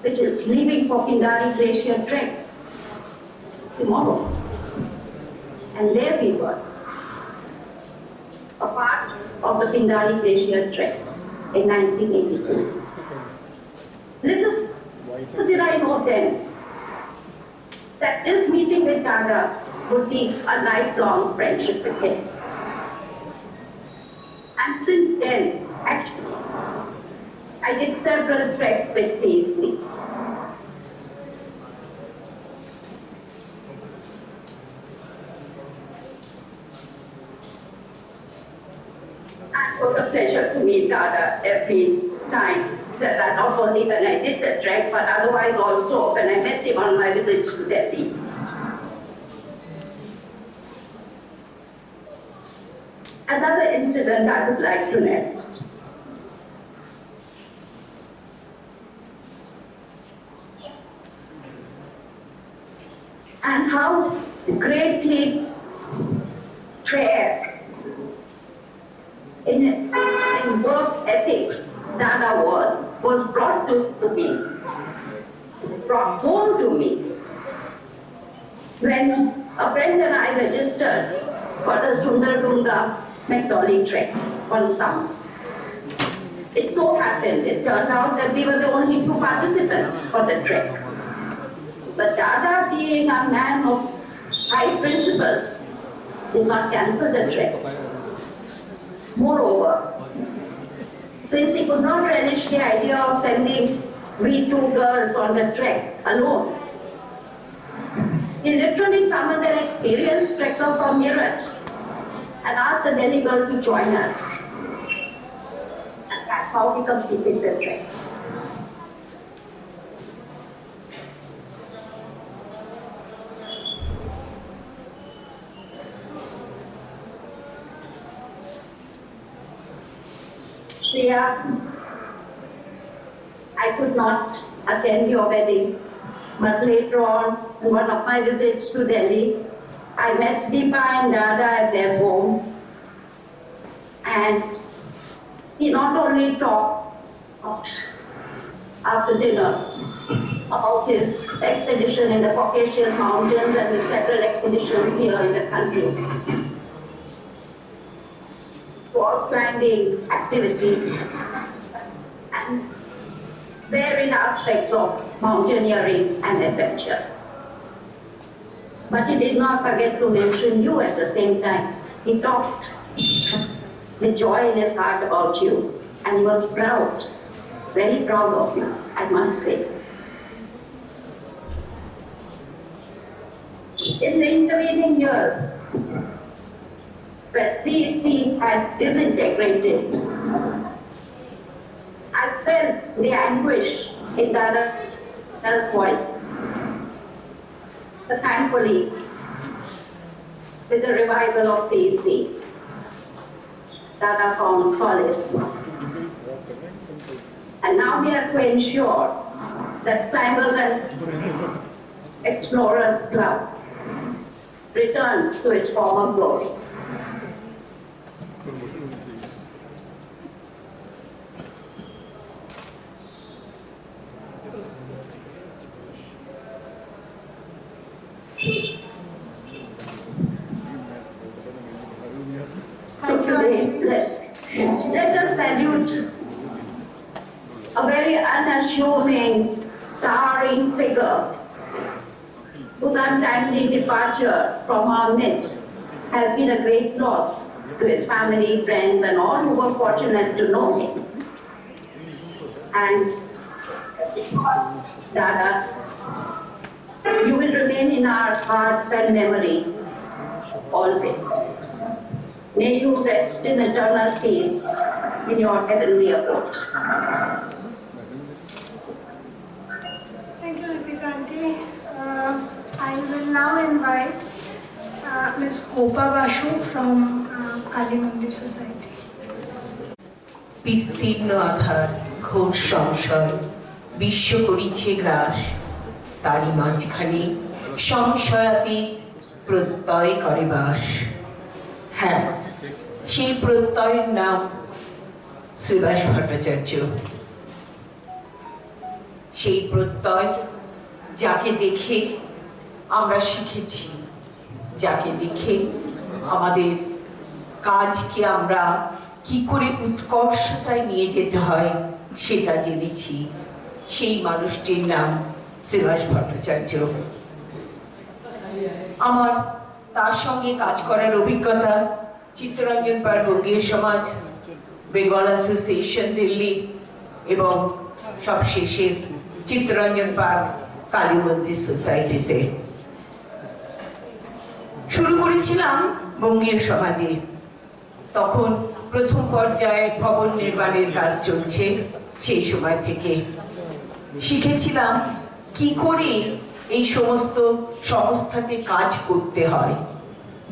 which is leaving for Pindari Glacier Trek tomorrow? and there we were, a part of the Pindari Glacier Trek in 1982. Little did I know then that this meeting with Dada would be a lifelong friendship with him. And since then, actually, I did several treks with CEC. It was a pleasure to meet Dada every time. That not only when I did the trek, but otherwise also when I met him on my visits to Delhi. Another incident I would like to narrate. And how greatly Trek in work ethics Dada was brought to me, brought home to me when a friend and I registered for the Sundarbans McDolly trek one summer. It so happened, it turned out that we were the only 2 participants for the trek. But Dada, being a man of high principles, did not cancel the trek. Moreover, since he could not relish the idea of sending we 2 girls on the trek alone, he literally summoned an experienced trekker from Meerut and asked the Delhi girl to join us. And that's how we completed the trek. Shreya, I could not attend your wedding, but later on, in one of my visits to Delhi, I met Deepa and Dada at their home, and he not only talked after dinner about his expedition in the Caucasus Mountains and his several expeditions here in the country. Sword climbing activity and varied aspects of mountaineering and adventure. But he did not forget to mention you at the same time. He talked with joy in his heart about you, and he was proud, very proud of you, I must say. In the intervening years, when CEC had disintegrated, I felt the anguish in Dada's voice. But thankfully, with the revival of CEC, Dada found solace. And now we have to ensure that Climbers and Explorers Club returns to its former glory. So today, let us salute a very unassuming, towering figure whose untimely departure from our midst has been a great loss to his family, friends, and all who were fortunate to know him. And Dada, you will remain in our hearts and memory always. May you rest in eternal peace in your heavenly abode. Thank you, Auntie. I will now invite Ms. Gopa Basu from Kali Mandir Society. বিস্তীর্ণ আধার ঘোর সংশয় বিশ্ব করিছে গ্রাস, তারই মাঝখানে সংশয়াতীত প্রত্যয় করে বাস। হ্যাঁ, সেই প্রত্যয়ের নাম শ্রীবাস ভট্টাচার্য। সেই প্রত্যয় যাকে দেখে আমরা শিখেছি যাকে দেখে আমাদের কাজকে আমরা কি করে উৎকর্ষতায় নিয়ে যেতে হয় সেটা জেনেছি। সেই মানুষটির নাম শ্রীবাস ভট্টাচার্য। আমার তার সঙ্গে কাজ করার অভিজ্ঞতা চিত্তরঞ্জন পাল বঙ্গীয় সমাজ, বেঙ্গল অ্যাসোসিয়েশন দিল্লি এবং সবশেষে চিত্তরঞ্জন পাল কালী মন্দির সোসাইটিতে। শুরু করেছিলাম বঙ্গীয় সমাজে, তখন প্রথম পর্যায়ে ভবন নির্মাণের কাজ চলছে। সেই সময় থেকে শিখেছিলাম কি করে এই সমস্ত সংস্থাতে কাজ করতে হয়।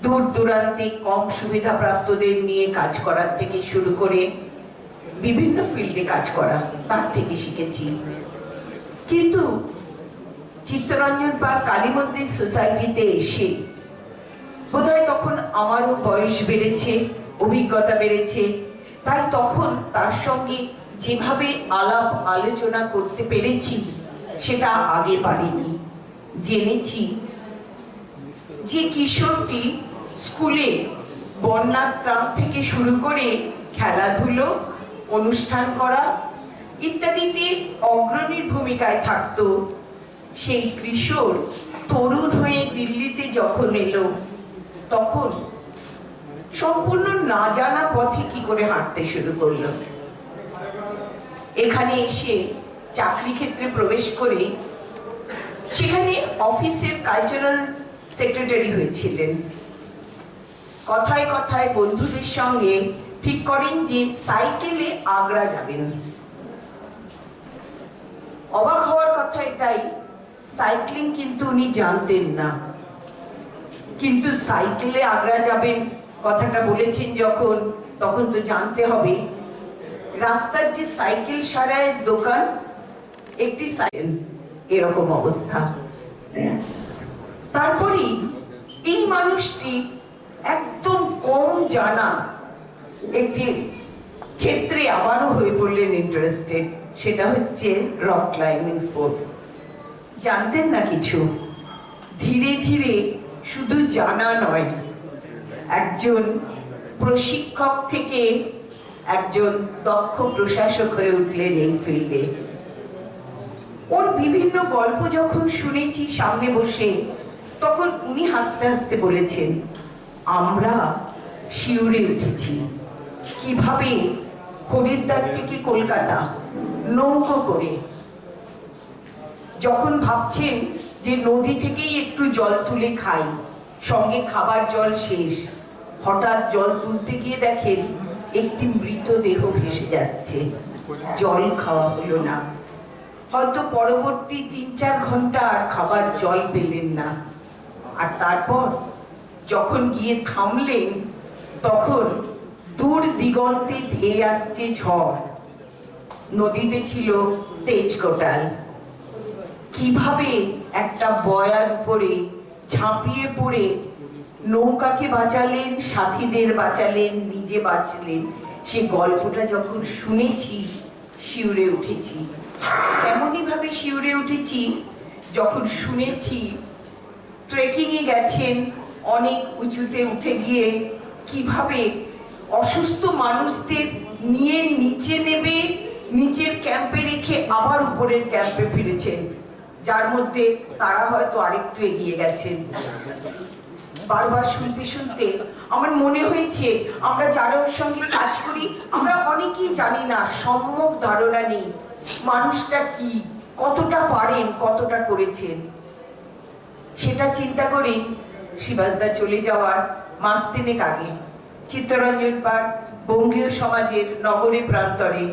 দূর দূরান্তে কম সুবিধাপ্রাপ্তদের নিয়ে কাজ করার থেকে শুরু করে বিভিন্ন ফিল্ডে কাজ করা, তার থেকে শিখেছি। কিন্তু চিত্তরঞ্জন পাল কালী মন্দির সোসাইটিতে এসে বোধহয় তখন আমারও বয়স বেড়েছে, অভিজ্ঞতা বেড়েছে, তাই তখন তার সঙ্গে যেভাবে আলাপ আলোচনা করতে পেরেছি সেটা আগে পারিনি। জেনেছি যে কিশোরটি স্কুলে বন্যার ত্রাণ থেকে শুরু করে খেলাধুলো, অনুষ্ঠান করা ইত্যাদিতে অগ্রণীর ভূমিকায় থাকতো, সেই কিশোর তরুণ হয়ে দিল্লিতে যখন এলো তখন সম্পূর্ণ না জানা পথে কি করে হাঁটতে শুরু করলো। এখানে এসে চাকরি ক্ষেত্রে প্রবেশ করে সেখানে অফিসের কালচারাল সেক্রেটারি হয়েছিলেন। কথায় কথায় বন্ধুদের সঙ্গে ঠিক করেন যে সাইকেলে আগ্রা যাবেন। অবাক হওয়ার কথা এটাই, সাইক্লিং কিন্তু উনি জানতেন না, কিন্তু সাইকেলে আগ্রা যাবেন কথাটা বলেছেন যখন, তখন তো জানতে হবে রাস্তার যে সাইকেল সারাইয়ের দোকান, একটি সাইকেল, এরকম অবস্থা। তারপরেই এই মানুষটি একদম কম জানা একটি ক্ষেত্রে আবারও হয়ে পড়লেন ইন্টারেস্টেড, সেটা হচ্ছে রক ক্লাইম্বিং স্পোর্ট। জানতেন না কিছু, ধীরে ধীরে শুধু জানা নয়, একজন প্রশিক্ষক থেকে একজন দক্ষ প্রশাসক হয়ে উঠলেন এই ফিল্ডে। ওর বিভিন্ন গল্প যখন শুনেছি সামনে বসে, তখন উনি হাসতে হাসতে বলেছেন, আমরা শিউরে উঠেছি কিভাবে হরিদ্বার থেকে কলকাতা নৌকো করে। যখন ভাবছেন যে নদী থেকেই একটু জল তুলে খাই, সঙ্গে খাবার জল শেষ, হঠাৎ জল তুলতে গিয়ে দেখেন একটি মৃতদেহ ভেসে যাচ্ছে, জল খাওয়া হলো না। হয়তো পরবর্তী ৩-৪ ঘন্টা আর খাবার জল পেলেন না। আর তারপর যখন গিয়ে থামলেন তখন দূর দিগন্তে ধেয়ে আসছে ঝড়, নদীতে ছিল তেজ কোটাল। কিভাবে একটা বয়ার উপরে ঝাঁপিয়ে পড়ে নৌকাকে বাঁচালেন, সাথীদের বাঁচালেন, নিজে বাঁচলেন, সে গল্পটা যখন শুনেছি শিউরে উঠেছি। এমনই ভাবে শিউরে উঠেছি যখন শুনেছি ট্রেকিংয়ে গেছেন, অনেক উঁচুতে উঠে গিয়ে কিভাবে অসুস্থ মানুষদের নিয়ে নিচে নেবে, নিচের ক্যাম্পে রেখে আবার উপরের ক্যাম্পে ফিরেছেন, যার মধ্যে তারা হয়তো আরেকটু এগিয়ে গেছেন। বারবার শুনতে শুনতে আমার মনে হয়েছে আমরা যারা ওর সঙ্গে কাজ করি আমরা অনেকেই জানি না, সম্যক ধারণা নেই মানুষটা কি, কতটা পারেন, কতটা করেছেন। সেটা চিন্তা করে শিবাসদা চলে যাওয়ার মাস 3 আগে চিত্তরঞ্জন পাল বঙ্গীয় সমাজের নগরে প্রান্তরে,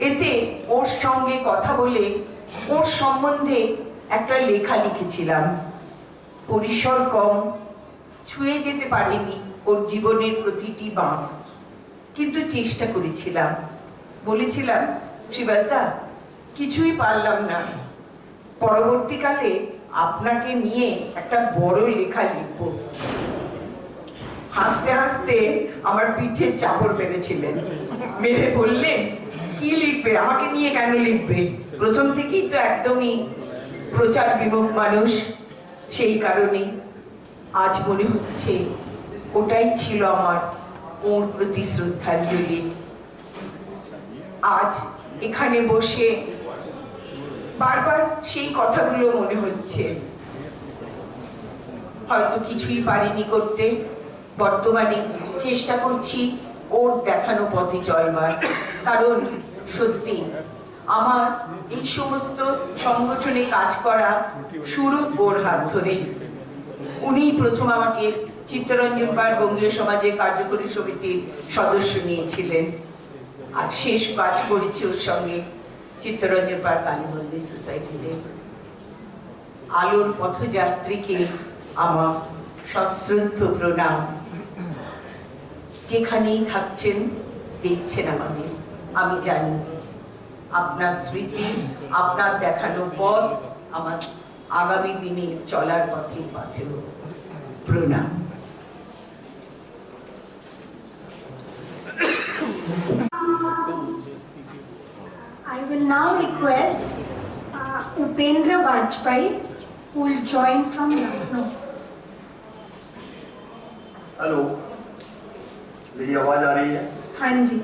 এতে ওর সঙ্গে কথা বলে ওর সম্বন্ধে একটা লেখা লিখেছিলাম। পরিসর কম, ছুঁয়ে যেতে পারিনি ওর জীবনের প্রতিটি বাঁক, কিন্তু চেষ্টা করেছিলাম। বলেছিলাম, শিবাসদা কিছুই পারলাম না, পরবর্তীকালে আপনাকে নিয়ে একটা বড় লেখা লিখব। হাসতে হাসতে আমার পিঠে চাপড় মেরেছিলেন, মেরে বললেন কি লিখবে, আমাকে নিয়ে কেন লিখবে? প্রথম থেকেই তো একদমই প্রচার বিমুখ মানুষ, সেই কারণেই। আজ মনে হচ্ছে ওটাই ছিল আমার ওর প্রতি শ্রদ্ধাঞ্জলি। আজ এখানে বসে বারবার সেই কথাগুলো মনে হচ্ছে। হয়তো কিছুই পারিনি করতে, বর্তমানে চেষ্টা করছি ওর দেখানো পথে চলবার। কারণ সত্যি আমার এই সমস্ত সংগঠনে কাজ করা শুরু ওর হাত ধরে। উনিই প্রথম আমাকে চিত্তরঞ্জন পাড় বঙ্গীয় সমাজের কার্যকরী সমিতির সদস্য নিয়েছিলেন, আর শেষ কাজ করেছি ওর সঙ্গে চিত্তরঞ্জন পাড় কালী মন্দির সোসাইটিতে। আলোর পথযাত্রীকে আমার সশ্রদ্ধ প্রণাম। যেখানেই থাকছেন, দেখছেন আমাদের, আমি জানি আপনার স্মৃতি, আপনার দেখানো পথ আমার আগামী দিনে চলার পথের পথেও। প্রণাম। I will now request Upendra Vajpayee, who will join from Lucknow. Hello, मेरी आवाज आ रही है? हाँ जी।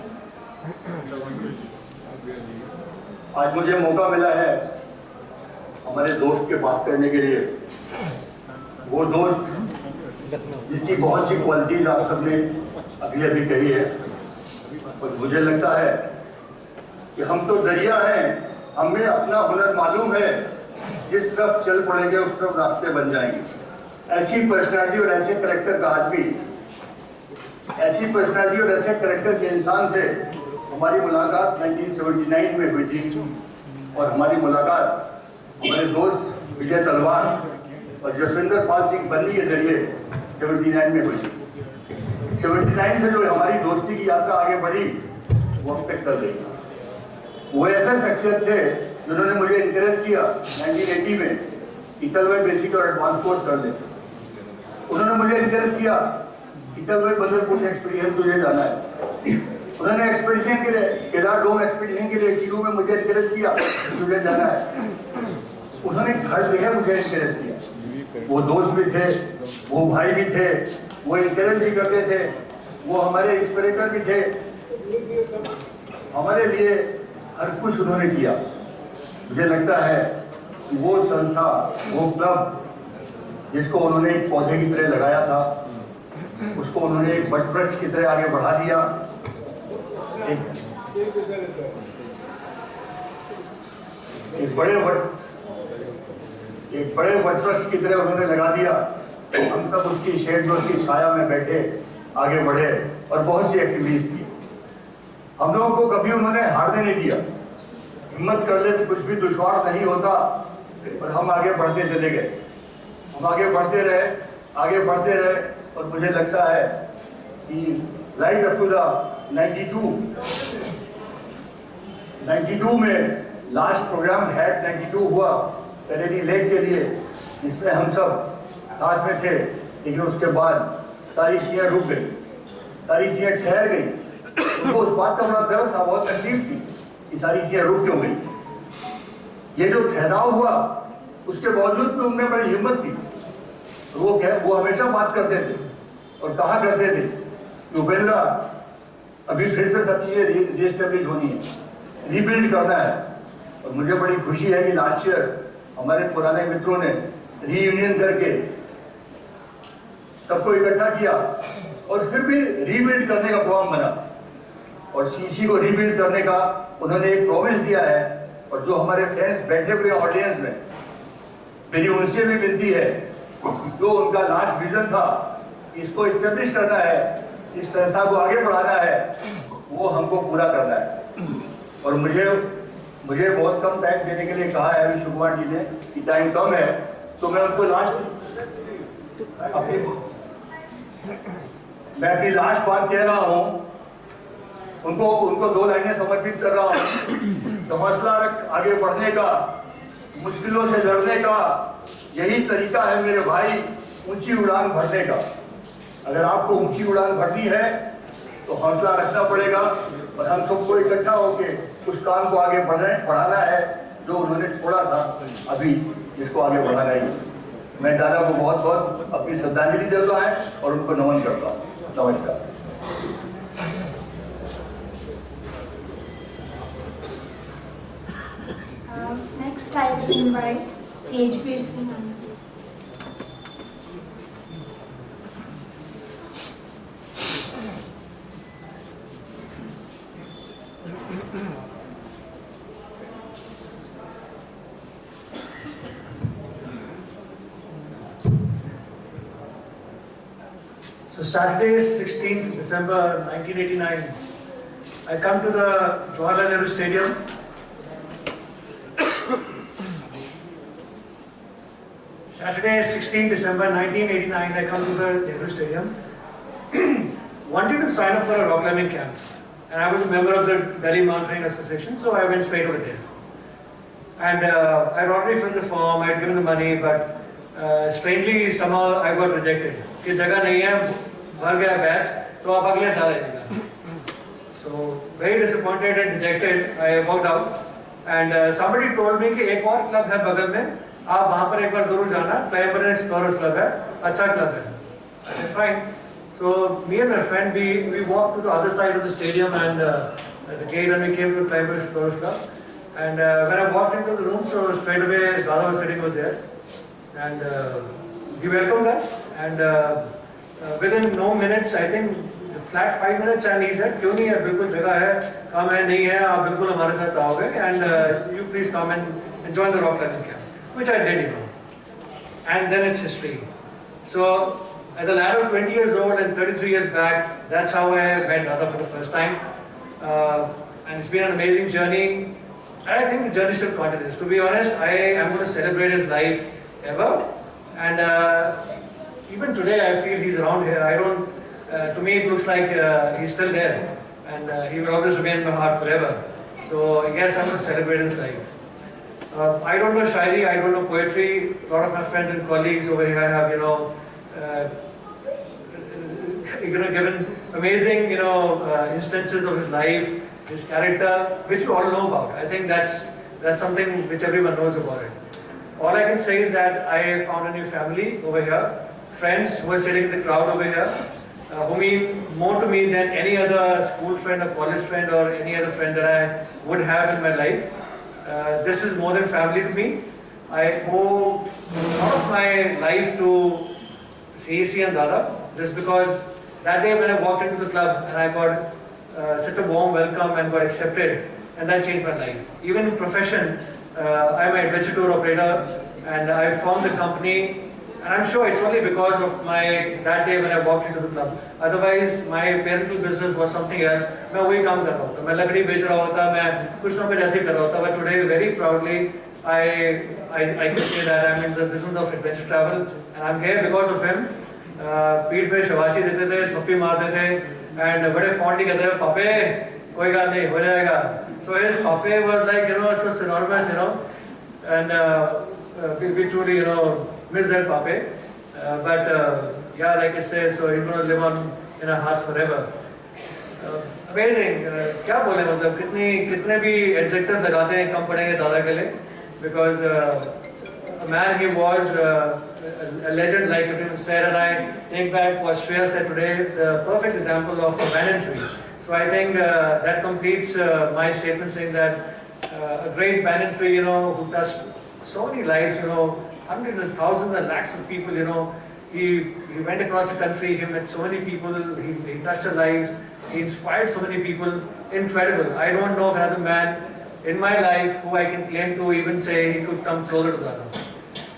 आज मुझे मौका मिला है हमारे दोस्त के बात करने के लिए। वो दोस्त जिसकी बहुत सी क्वालिटीज आप सबने अभी अभी कही है, और मुझे लगता है कि हम तो दरिया हैं, हमें अपना हुनर मालूम है, जिस तरफ चल पड़ेंगे उस तरफ रास्ते बन जाएंगे। ऐसी पर्सनालिटी और ऐसे करेक्टर का आदमी, ऐसी पर्सनालिटी और ऐसे करेक्टर के इंसान से हमारी मुलाकात 1979 में हुई थी, और हमारी मुलाकात हमारे दोस्त विजय तलवार और जसविंदर पाल सिंह बंदी के जरिए 79 में हुई थी। 79 से जो हमारी दोस्ती की यात्रा आगे बढ़ी, वो अब तक चल रही है। वो ऐसे शख्सियत थे जिन्होंने मुझे इंकरेज किया 1980 में कि चल भाई बेसिक और एडवांस कोर्स कर ले। उन्होंने मुझे इंकरेज किया कि चल भाई बदरपुर एक्सपीडिशन तुझे जाना है। उन्होंने एक्सपीडिशन के लिए, केदार डोम एक्सपीडिशन के लिए टीरू में मुझे इंकरेज किया तुझे जाना है। उन्होंने हर जगह मुझे इंकरेज किया। वो दोस्त भी थे, वो भाई भी थे, वो इंकरेज भी करते थे, वो हमारे इंस्पिरेटर भी थे। हमारे लिए हर कुछ उन्होंने किया। मुझे लगता है कि वो संस्था, वो क्लब जिसको उन्होंने एक पौधे की तरह लगाया था, उसको उन्होंने एक वटवृक्ष की तरह आगे बढ़ा दिया। एक बड़े वटवृक्ष की तरह उन्होंने लगा दिया। हम तब उसकी शेड में, उसकी छाया में बैठे आगे बढ़े और बहुत सी एक्टिविटीज की। हम लोगों को कभी उन्होंने हारने नहीं दिया। हिम्मत कर ले तो कुछ भी दुश्वार नहीं होता, और हम आगे बढ़ते चले गए। हम आगे बढ़ते रहे, और मुझे लगता है कि राइट अप टू द 92 में लास्ट प्रोग्राम हैड 92 हुआ कनेडी लेक के लिए, जिसमें हम सब साथ में थे। लेकिन उसके बाद सारी चीजें रुक गई, सारी चीजें ठहर गई। उनको उस बात का बड़ा दर्द था, बहुत तकलीफ थी कि सारी चीजें रुक क्यों गई। ये जो ठहराव हुआ, उसके बावजूद भी उनमें बड़ी हिम्मत थी। वो हमेशा बात करते थे और कहा करते थे कि उपेंद्र, अभी फिर से सब चीजें रीएस्टेब्लिश होनी है, रीबिल्ड करना है। और मुझे बड़ी खुशी है कि लास्ट ईयर हमारे पुराने मित्रों ने रीयूनियन करके सबको इकट्ठा किया, और फिर भी रीबिल्ड करने का प्रोग्राम बना, और सीसी को रीबिल्ड करने का उन्होंने एक प्रॉमिस दिया है। और जो हमारे फ्रेंड्स बैठे हुए ऑडियंस में, मेरी उनसे भी विनती है, जो उनका लास्ट विजन था, इसको एस्टेब्लिश करना है, इस संस्था को आगे बढ़ाना है, वो हमको पूरा करना है। और मुझे बहुत कम टाइम देने के लिए कहा है अभी सुकुमार जी ने कि टाइम कम है, तो मैं उनको अपनी लास्ट बात कह रहा हूँ। उनको 2 लाइनें समर्पित कर रहा हूँ। तो हौसला रख, आगे बढ़ने का, मुश्किलों से लड़ने का यही तरीका है मेरे भाई, ऊंची उड़ान भरने का। अगर आपको ऊंची उड़ान भरनी है तो हौसला रखना पड़ेगा, और हम सबको इकट्ठा होकर उस काम को आगे बढ़ाना है जो उन्होंने छोड़ा था, अभी जिसको आगे बढ़ाना है। मैं दादा को बहुत बहुत अपनी श्रद्धांजलि देता हूँ और उनको नमन करता हूँ। नमस्कार। Next, I will invite H.B. Singh. So Saturday, 16th December 1989, I come to the Jawaharlal Nehru Stadium. Saturday, 16th December 1989, I come to the Nehru Stadium, wanted to sign up for a rock climbing camp. And I was a member of the Delhi Mountaineering Association, so I went straight over there. And I'd already filled the form, I'd given the money, but strangely somehow I got rejected. कि जगह नहीं है, भर गया batch, तो आप अगले साल आइएगा. So very disappointed and dejected, I walked out. And somebody told me कि एक और क्लब है बगल में, आप वहाँ पर एक बार जरूर जाना, क्लाइंबर एंड एक्सप्लोरर्स क्लब है, अच्छा क्लब है. I said fine. So me and my friend, we walked to the other side of the stadium and the gate, and we came to the Climber Explorers Club. And when I walked into the room, so straight away Dada was sitting over there, and he welcomed us. And within no minutes, I think flat 5 minutes, and he said, "क्यों नहीं है, बिल्कुल जगह है, कम है नहीं है, आप बिल्कुल हमारे साथ आओगे, and you please come and join the rock climbing camp," which I did, you know. And then it's history. So at the lad of 20 years old and 33 years back, that's how I met Dada for the first time. And it's been an amazing journey. And I think the journey still continues. To be honest, I am going to celebrate his life ever. And even today, I feel he's around here. I don't, to me, it looks like he's still there. And he will always remain in my heart forever. So yes, I'm going to celebrate his life. I don't know Shairi, I don't know poetry. A lot of my friends and colleagues over here have, given amazing, instances of his life, his character, which we all know about. I think that's something which everyone knows about it. All I can say is that I found a new family over here, friends who are sitting in the crowd over here, who mean more to me than any other school friend or college friend or any other friend that I would have in my life. This is more than family to me. I owe a lot of my life to CEC and Dada, just because that day when I walked into the club and I got such a warm welcome and got accepted, and that changed my life. Even in profession, I'm an adventure tour operator, and I formed the company, and I'm sure it's only because of that day when I walked into the club. Otherwise, my parental business was something else. मैं वही काम कर रहा होता, मैं लकड़ी बेच रहा होता, मैं कुछ ना कुछ ऐसे कर रहा होता. But today, very proudly, I can say that I'm in the business of adventure travel, and I'm here because of him. पीठ पे शबाशी देते थे, थप्पी मारते थे, and बड़े fondly कहते थे, पापे, कोई बात नहीं, हो जाएगा. So his pape was like, so synonymous, and we truly, miss that pape. But yeah, like I say, so he's going to live on in our hearts forever. Amazing. क्या बोले मतलब कितने भी adjectives लगाते हैं कम पड़ेंगे दादा के लिए, because a man he was a legend, like everyone said, and I take back what Shreya said today, the perfect example of a banyan tree. So I think that completes my statement, saying that a great banyan tree, who touched so many lives, hundreds and thousands and lakhs of people, he went across the country, he met so many people, he touched their lives, he inspired so many people. Incredible. I don't know of another man in my life who I can claim to even say he could come closer to Dada.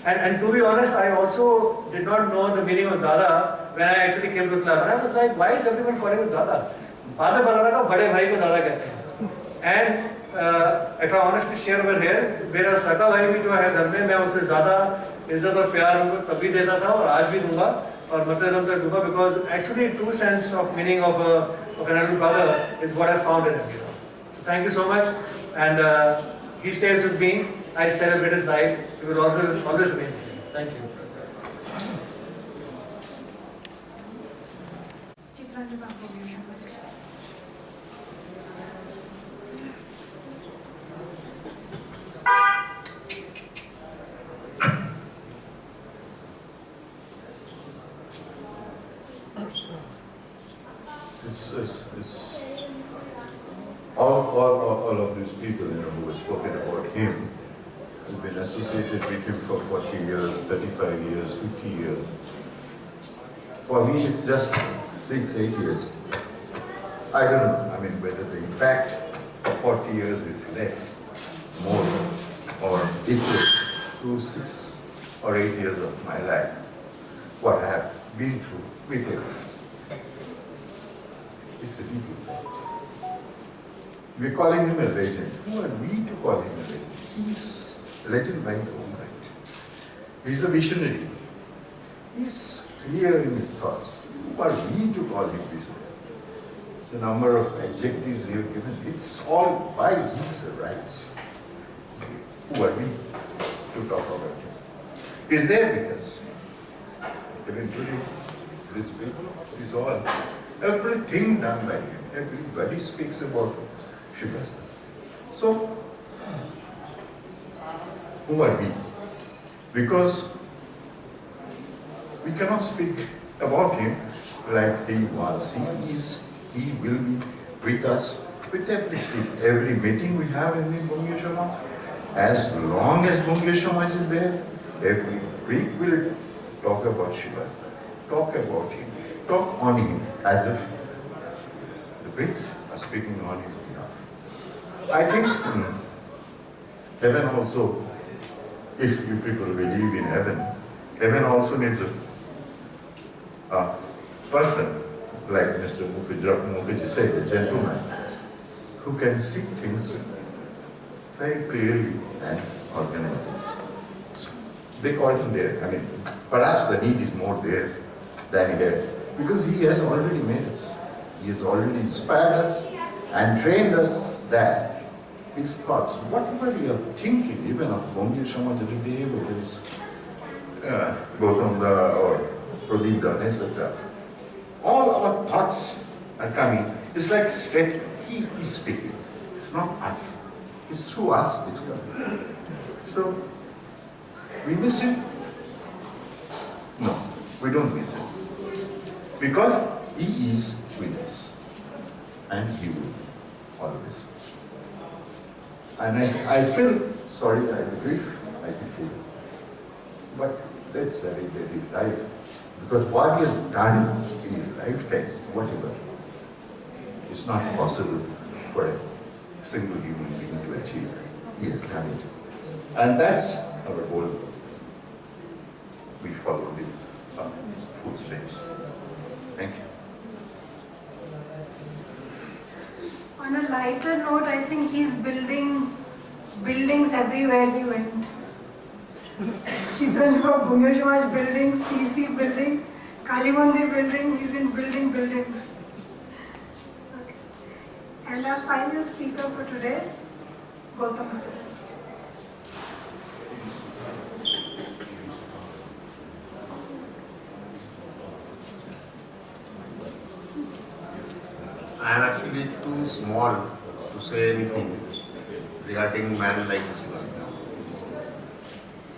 And to be honest, I also did not know the meaning of Dada when I actually came to the club. And I was like, why is everyone calling him Dada? बाद में पता लगा बड़े भाई को दादा कहते हैं. And if I honestly share over here, मेरा सगा भाई भी जो है घर में, मैं उससे ज़्यादा इज्जत और प्यार उनको तभी देता था और आज भी दूंगा और मरते दम तक दूंगा, because actually true sense of meaning of an elder brother is what I found in him. So thank you so much, and he stays with me. I celebrate his life. He will always remain. Thank you. him, who's been associated with him for 40 years, 35 years, 50 years. For me, it's just 6, 8 years. I don't know, I mean, whether the impact of 40 years is less, more, or equal to 6 or 8 years of my life, what I have been through with him. It's a deep impact. We're calling him a legend. Who are we to call him a legend? He's a legend by his own right. He's a visionary. He's clear in his thoughts. Who are we to call him visionary? It's a number of adjectives you've given. It's all by his rights. Who are we to talk about him? He's there with us. Eventually, this people is all. Everything done by him. Everybody speaks about Shivasta. So, who are we? Because we cannot speak about him like he was. He will be with us with every step, every meeting we have in the Bungee Samaj. As long as Bungee Samaj is there, every week we'll talk about Shiva, talk about him, talk on him as if the Brits are speaking on his behalf. I think heaven also, if you people believe in heaven, heaven also needs a person, like Mr. Mukherjee said, a gentleman, who can see things very clearly and organize it. So they call him there. I mean, perhaps the need is more there than here, because he has already made us. He has already inspired us and trained us that his thoughts, whatever you are thinking, even of Bungee Samaj today, whether it's Gautam Da or Pradeep Da, etc., all our thoughts are coming. It's like straight, he is speaking. It's not us. It's through us it's coming. So, we miss him? No, we don't miss him. Because he is with us. And he will always. And I feel sorry at the grief, I can feel. But let's celebrate his life. Because what he has done in his lifetime, whatever, is not possible for a single human being to achieve. He has done it. And that's our goal. We follow these footsteps. Thank you. On a lighter note, I think he's building buildings everywhere he went. Chitranjana Bungee Samaj building, CC building, Kali Mandir building, he's been building buildings. Okay. And our final speaker for today, Gautam Da. I am actually too small to say anything regarding man like Shivasta.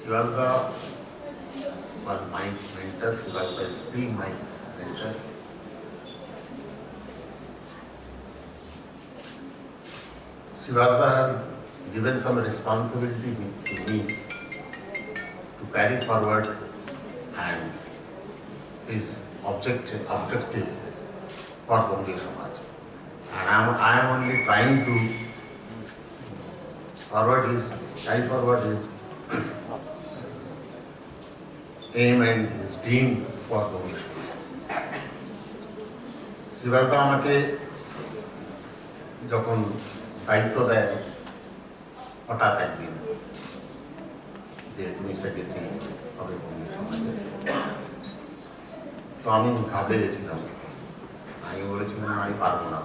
Shivasta was my mentor, Shivasta is still my mentor. Shivasta has given some responsibility to me to carry forward and his objective for Bungee Samaj. And I am only trying to carry forward his aim and his dream for Bungee Samaj. Shivasta আমাকে যখন দায়িত্ব দেয় হঠাৎ একদিন যে তুমি secretary হবে বঙ্গী সমাজের, তো আমি ঘাবড়ে গেছিলাম। আমি বলেছিলাম আমি পারবো না,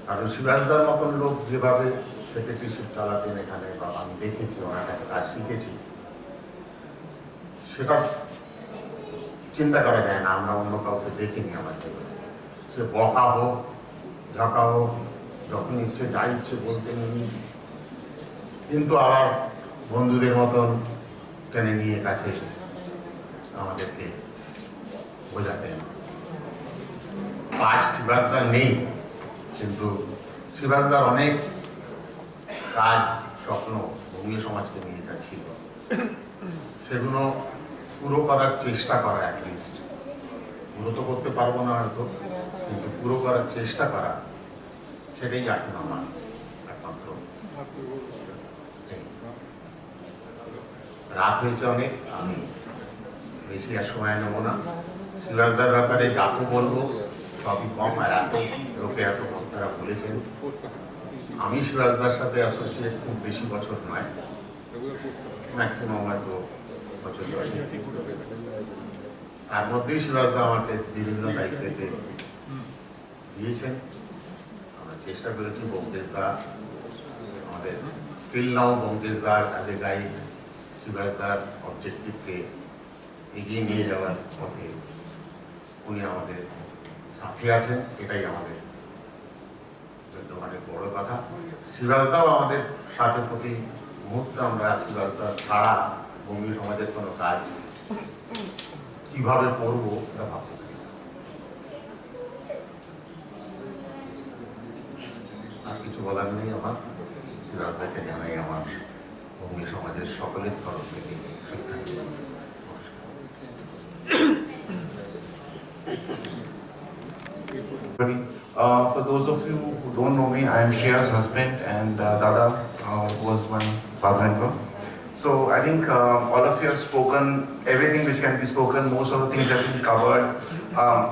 কারণ শিবাসদার মতন লোক যেভাবে সেক্রেটারিশিপ চালাতেন এখানে, বা আমি দেখেছি ওনার কাছে কাজ শিখেছি, সেটা চিন্তা করা যায় না। আমরা অন্য কাউকে দেখিনি আমার জীবনে। সে বকা হোক, ঝাঁকা হোক, যখন ইচ্ছে যা ইচ্ছে বলতেন উনি, কিন্তু আবার বন্ধুদের মতন টেনে নিয়ে কাছে আমাদেরকে বোঝাতেন। আজ শিবাসদার নেই, কিন্তু শিবাসদার অনেক কাজ স্বপ্ন বঙ্গীয় সমাজকে নিয়ে যা ছিল সেগুলো পুরো করার চেষ্টা করা, অ্যাটলিস্ট পুরো তো করতে পারবো না হয়তো, কিন্তু পুরো করার চেষ্টা করা, সেটাই এখন আমার একমাত্র। রাত হয়েছে অনেক, আমি বেশি আর সময় নেবো না। শিবাজদার ব্যাপারে যত বলবো সবই কম, আর এত লোকে এত বক্তারা বলেছেন। আমি শিবাজদার সাথে অ্যাসোসিয়েট খুব বেশি বছর নয়, ম্যাক্সিমাম হয়তো বছর 10। তার মধ্যেই শিবাজদা আমাকে বিভিন্ন দায়িত্বে দিয়েছেন। আমরা চেষ্টা করেছি ব্যোমকেশদা আমাদের স্টিল নাও ব্যোমকেশদার অ্যাজ এ গাইড শিবাজদার অবজেক্টিভকে এগিয়ে নিয়ে যাওয়ার পথে উনি আমাদের সাথে আছেন, এটাই আমাদের অনেক বড় কথা। শিবাজদাও আমাদের সাথে প্রতি মুহূর্তে, আমরা শিবাজদা ছাড়া বঙ্গীয় সমাজের কোনো কাজ কিভাবে করবো এটা ভাবতে পারি না। আর কিছু বলার নেই আমার। শিবাজদাকে জানাই আমার বঙ্গীয় সমাজের সকলের তরফ থেকে শ্রদ্ধাঞ্জলি। নমস্কার। For those of you who don't know me, I am Shreya's husband, and Dada was my father-in-law. So I think all of you have spoken everything which can be spoken. Most of the things have been covered.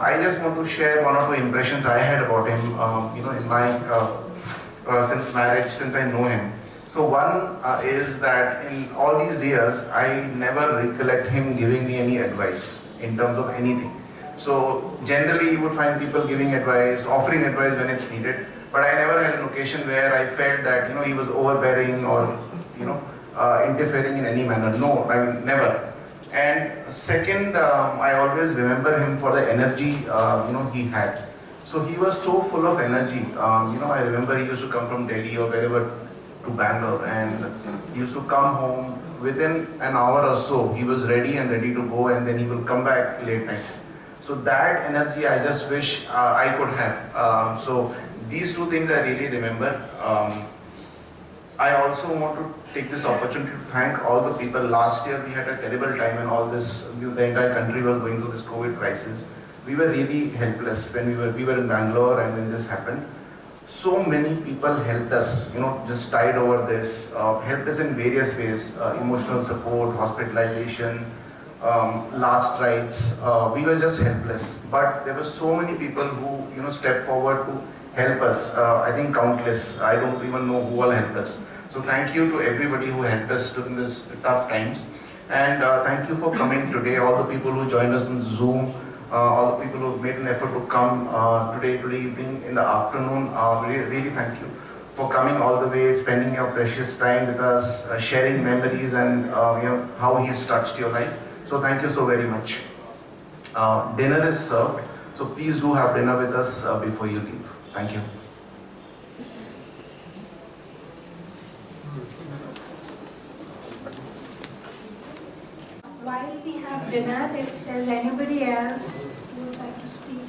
I just want to share one or two impressions I had about him. In my since marriage, since I know him. So one is that in all these years, I never recollect him giving me any advice in terms of anything. So generally you would find people giving advice, offering advice when it's needed, but I never had an occasion where I felt that he was overbearing or interfering in any manner. No, I mean, never. And second, I always remember him for the energy he had. So he was so full of energy. I remember he used to come from Delhi or wherever to Bangalore, and he used to come home within an hour or so. He was ready to go, and then he will come back late night. So that energy I just wish I could have. So these two things I really remember. I also want to take this opportunity to thank all the people. Last year we had a terrible time, and the entire country was going through this COVID crisis. We were really helpless when we were in Bangalore, and when this happened. So many people helped us, just tide over this, helped us in various ways, emotional support, hospitalization, last rites. We were just helpless, but there were so many people who stepped forward to help us. I think countless. I don't even know who all helped us. So thank you to everybody who helped us during this tough times, and thank you for coming today. All the people who joined us on Zoom, all the people who made an effort to come today evening, in the afternoon. Really thank you for coming all the way, spending your precious time with us, sharing memories and how he's touched your life. So thank you so very much. Dinner is served, so please do have dinner with us before you leave. Thank you. While we have dinner, if there's anybody else who would like to speak.